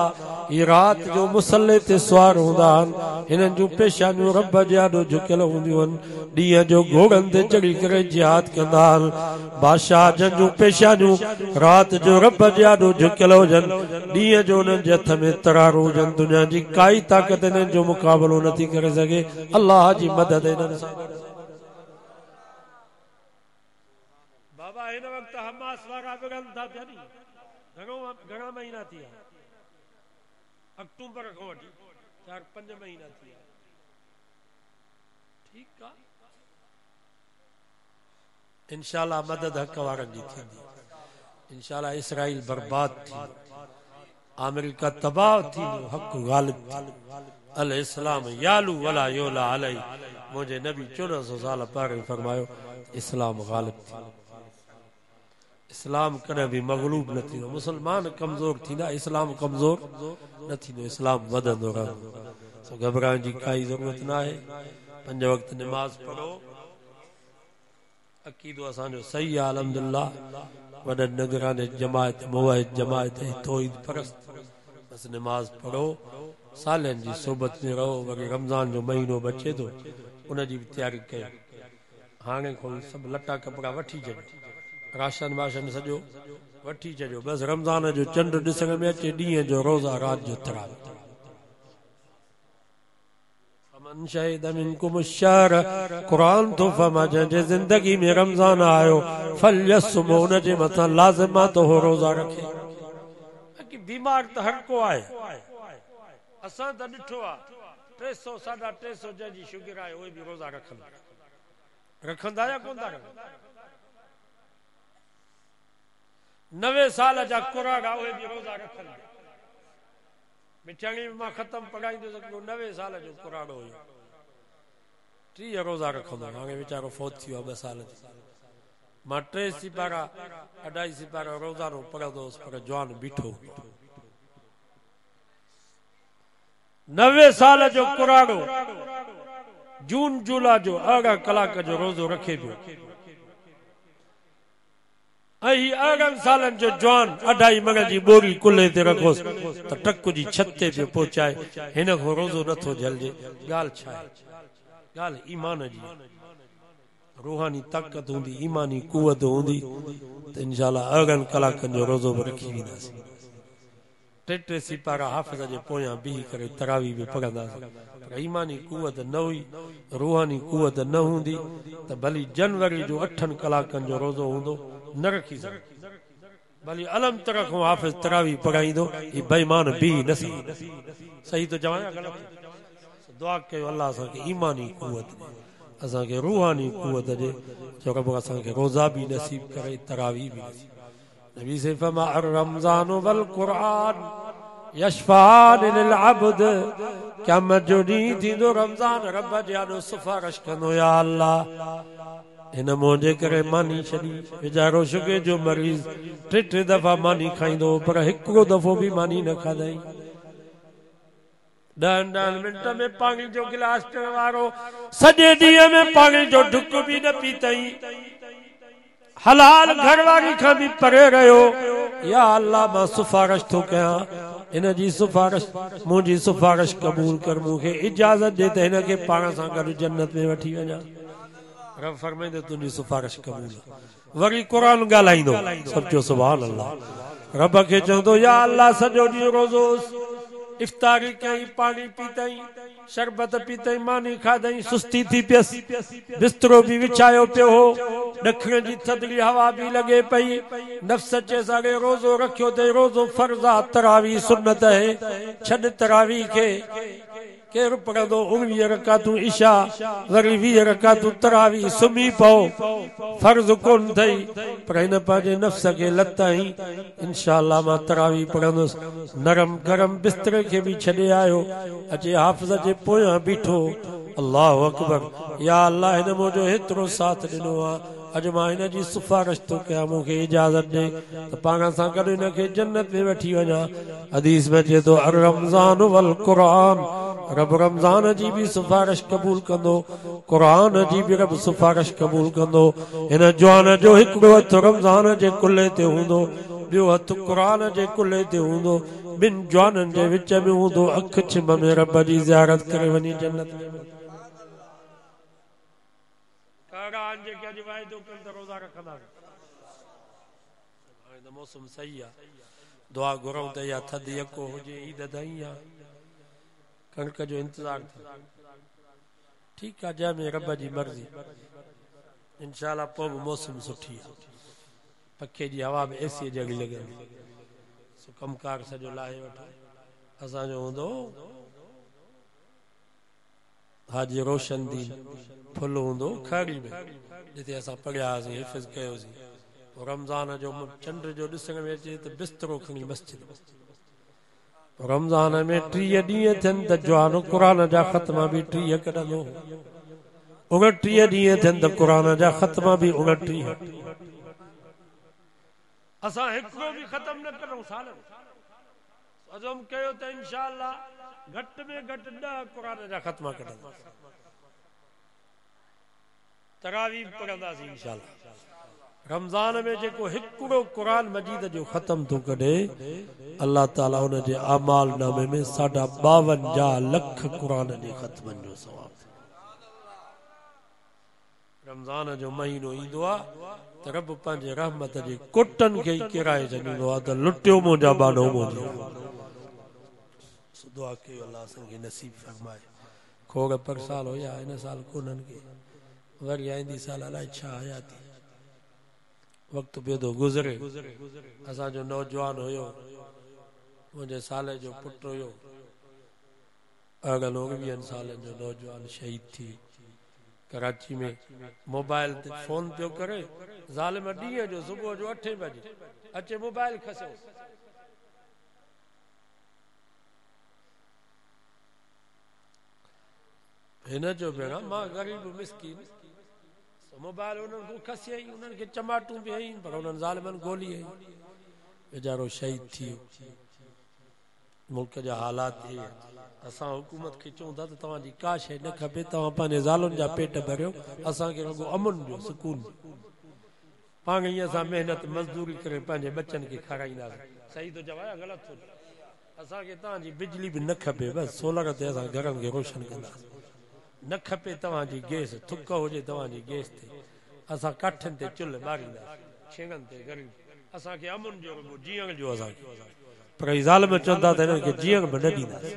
ये रात जो मुसल्ले ते सवार हूंदा आहिनि हिननि जूं पेशानियूं रब जे आॾो झुकियल हूंदियूं आहिनि ॾींहं जो घोड़नि ते चढ़ी करे जिहाद कंदा आहिनि बादशाह जंहिंजूं पेशानियूं रात जो रब जे आॾो झुकियल हुजनि ॾींहं जो उन्हनि जे हथ में तरारू हुजनि दुनिया जी काई ताक़त इन्हनि जो मुक़ाबिलो नथी करे सघे अल्लाह जी मदद इन्हनि सां बाबा हिन वक़्तु हमास वारा विढ़नि था पिया नी घणा महीना थी विया अक्टूबर खां वठी 4-5 महीना थी विया ठीकु आहे इंशाअल्लाह मदद हक़ वारनि जी थींदी इंशाअल्लाह इसराइल बर्बाद थी अमेरिका तबाह थी हक़ गालिब अल इस्लाम यालू वला योला अलई मुंहिंजे नबी 1400 साल पहिरियों फरमायो इस्लाम गालिब थी इस्लाम कॾहिं बि मग़लूब न थींदो मुसलमान कमज़ोर थींदा इस्लाम कमज़ोर न थींदो इस्लाम वधंदो रहंदो घबराइण जी काई ज़रूरत न आहे 5 वक़्त निमाज़ पढ़ो अक़ीदो असांजो सही आहे अल्हम्दुलिल्लाह वॾनि नगराने जमायत मुवाहिद जमायत तौहीद परस्त बस निमाज़ पढ़ो सालनि जी सोबत में रहो वरी रमज़ान जो महीनो बचे थो उनजी बि तयारी कयो हाणे खां सभु लटा कपिड़ा वठी छॾियो राशन वाशन सॼो वठी छॾियो बसि रमज़ान जो चंड ॾिसण में अचे ॾींहं जो रोज़ा राति जो तरावी फमन शहिद मिनकुम अश-शहर क़ुरान तो फरमा जंहिंजे ज़िंदगी में रमज़ान आयो फलयसुम उनजे मथां लाज़िम आहे त हो रोज़ा रखे बीमार त हर को आहे असां त ॾिठो आहे 300 350 जंहिंजी शुगर आहे उहे बि रोज़ा रखंदा या कोन था रखनि 90 साल जा कुराड़ा उहे बि रोज़ा रखनि मिठाणी मां ख़तम पढ़ाईंदो 90 साल जो कुराड़ो हुयो 30 रोज़ा रखंदो हाणे वीचारो फौत थी वियो 2 साल मां 3 सिपारा 2.5 सिपारा रोज़ानो पढ़ंदो हुउसि पर जवान बीठो 90 साल जो कुराड़ो जून जुला जो 18 कलाक जो रोज़ो रखे पियो ऐं 18 सालनि जो जवान 2.5 मण जी बोरी कुल्हे ते रखोसि त ट्रक जी छत ते पियो पहुचाए हिन खां रोज़ो नथो झलजे ॻाल्हि छा आहे ॻाल्हि ईमान जी रूहानी ताक़त हूंदी ईमानी कुवत हूंदी त इंशाअल्लाह 18 कलाकनि जो रोज़ो बि रखी वेंदासीं 3 सिपारा हाफ़िज़ जे पोयां बीही करे तरावी बि पढ़ंदासीं पर ईमानी कुवत न हुई रूहानी कुवत न हूंदी त भली जनवरी जो 8 कलाकनि जो रोज़ो हूंदो न रखी सघे भली अलम तरह खां हाफ़िज़ तरावी पढ़ाईंदो ही बेईमान बीही न सघे सही तो चवां ग़लति दुआ कयो अल्लाह असांखे ईमानी कुवत असांखे रूहानी कुवत ॾे जो रब असांखे रोज़ा बि नसीब करे तरावी बि नबी से फरमा रमज़ान वल क़ुरान यशफान लिल अब्द क़यामत जो ॾींहुं थींदो रमज़ान रब जे आॾो सिफ़ारिश कंदो या अल्लाह हिन मुंहिंजे करे मानी छॾी वीचारो शुगर जो मरीज़ 3 दफ़ा मानी खाईंदो पर हिकिड़ो दफ़ो बि मानी न खाधई 10 मिंट में पाणी जो गिलास पियण वारो सॼे ॾींहं में पाणी जो ढुक बि न पीतई हलाल घरवारी खां बि परे रहियो या अल्लाह मां सिफ़ारिश थो कयां हिन जी सिफ़ारिश मुंहिंजी सिफ़ारिश क़बूल कर मूंखे इजाज़त ॾे त हिन खे पाण सां गॾु जन्नत में वठी वञा रब फरमाईंदो तुंहिंजी सिफ़ारिश क़बूल वरी क़ुरान ॻाल्हाईंदो सचो सुभान अल्लाह रब खे चवंदो या अल्लाह सॼो ॾींहुं रोज़ो इफ्तारी कई पानी पीतई शरबत पीतई मानी खाधई सुस्ती थी पियसि बिस्तरो भी विछायो पियो हो ॾखण जी थधड़ी हवा भी लगे पई नफ्स चे सागे रोज़ो रखियो ते रोज़ो फर्ज़ आहे तरावी सुन्नत है छॾ तरावी खे केर पढ़ंदो 19 रकातूं इशा वरी 20 रकातूं तरावी सुम्ही पओ फर्ज़ कोन थई पर हिन पंहिंजे नफ़्स खे लताई इंशाअल्लाह मां तरावी पढ़ंदुसि नरम गरम बिस्तरे खे बि छॾे आयो अचे हाफ़िज़ जे पोयां बीठो अल्लाहु अकबर या अल्लाह हिन मुंहिंजो हेतिरो साथ ॾिनो आहे अॼु मां हिन जी सिफारिश थो कयां मूंखे इजाज़त ॾे त पाण सां गॾु हिन खे जन्नत में वठी वञा हदीस में चए थो अर रमज़ान वल क़ुरान रब रमज़ान जी बि सिफारिश क़बूल कंदो क़ुरान जी बि रब सिफारिश क़बूल कंदो हिन जवान जो हिकिड़ो हथु रमज़ान जे कुल्हे ते हूंदो ॿियो हथु क़ुरान जे कुल्हे ते हूंदो ॿिनि जवाननि जे विच में हूंदो अख छिम में रब जी ज़ियारत करे वञी जन्नत में जेके अॼु वाइदो कनि त रोज़ा रखंदा हाणे त मौसम सही आहे दुआ घुरऊं त या थधि यको हुजे ईद ताईं या कणिक जो इंतज़ारु थिए ठीकु आहे जंहिंमें रब जी मर्ज़ी इंशाअल्लाह पोइ बि मौसम सुठी आहे पखे जी हवा में एसी जहिड़ी लॻंदी कमकार सॼो लाहे वठो असांजो हूंदो हाजी रोशनदीन फुल हूंदो खड़ी में जिते असां पढ़ियासीं हिफ़्ज़ कयोसीं रमज़ान जो चंड जो ॾिसण में अचे त बिस्तरो खणी मस्जिद रमज़ान में 30 ॾींहं थियनि त जवान क़ुरान जा ख़त्मा बि 30 कढंदो 29 ॾींहं थियनि त क़ुरान जा ख़त्मा बि 29 असां हिकिड़ो बि ख़त्म न करूं साल अज़म कयो त इंशाअल्लाह घटि में घटि 10 क़ुरान जा ख़त्मा कढंदासीं तरावी पढ़ंदासीं इंशाअल्लाह रमज़ान में जेको हिकिड़ो क़ुरान मजीद जो ख़त्म थो कढे अल्लाह ताला हुन जे आमाल नामे में 52 लख क़ुरान जे ख़त्मनि जो सवाब रमज़ान जो महीनो ईंदो आहे त रब पंहिंजे रहमत जे कुटनि खे ई किराए छॾींदो आहे त लुटियो मुंहिंजा बानो मुंहिंजो दुआ कयो अल्लाह असांखे नसीब फरमाए खोड़ पर साल हुया हिन साल कोन्हनि खे वरी आईंदी साल अलाए छा हयाती वक़्तु पियो थो गुज़रे असांजो नौजवान हुयो मुंहिंजे साले जो पुटु हुयो 19 सालनि जो नौजवान शहीद थी कराची में मोबाइल ते फोन पियो करे ज़ालिम ॾींहं जो सुबुह जो 8 बजे अचे मोबाइल खसियो हिन जो भेण मां ग़रीब मिसकीन मोबाइल उन्हनि को खसियई उन्हनि खे चमाटूं बि हई पर उन्हनि ज़ालिमनि गोली हई वेचारो शहीद थी मुल्क जा हालात इहे असां हुकूमत खे चऊं था त तव्हांजी का शइ न खपे तव्हां पंहिंजे ज़ालुनि जा पेट भरियो असांखे रुगो अमन ॾियो सुकून पाण ई असां महिनत मज़दूरी करे पंहिंजे बचनि खे खाराईंदासीं सही थो चवां ग़लति थो असांखे तव्हांजी बिजली बि न खपे बसि सोलर ते असां घरनि खे रोशन कंदासीं न खपे तव्हांजी गैस थुक हुजे तव्हांजी गैस ते असां काठनि ते चुल्ह ॿारींदासीं छेणनि ते ग़रीब असांखे अमन जो रुगो जीअण जो असांखे पर ज़ालिम चवंदा त हिननि खे जीअण बि न ॾींदासीं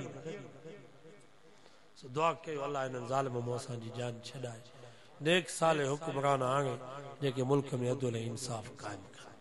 दुआ कयो अल्लाह हिननि ज़ालिम मां असांजी जान छॾाए नेक साले हुक्मरान आणे जेके मुल्क में अदल ऐं इंसाफ़ क़ाइमु कनि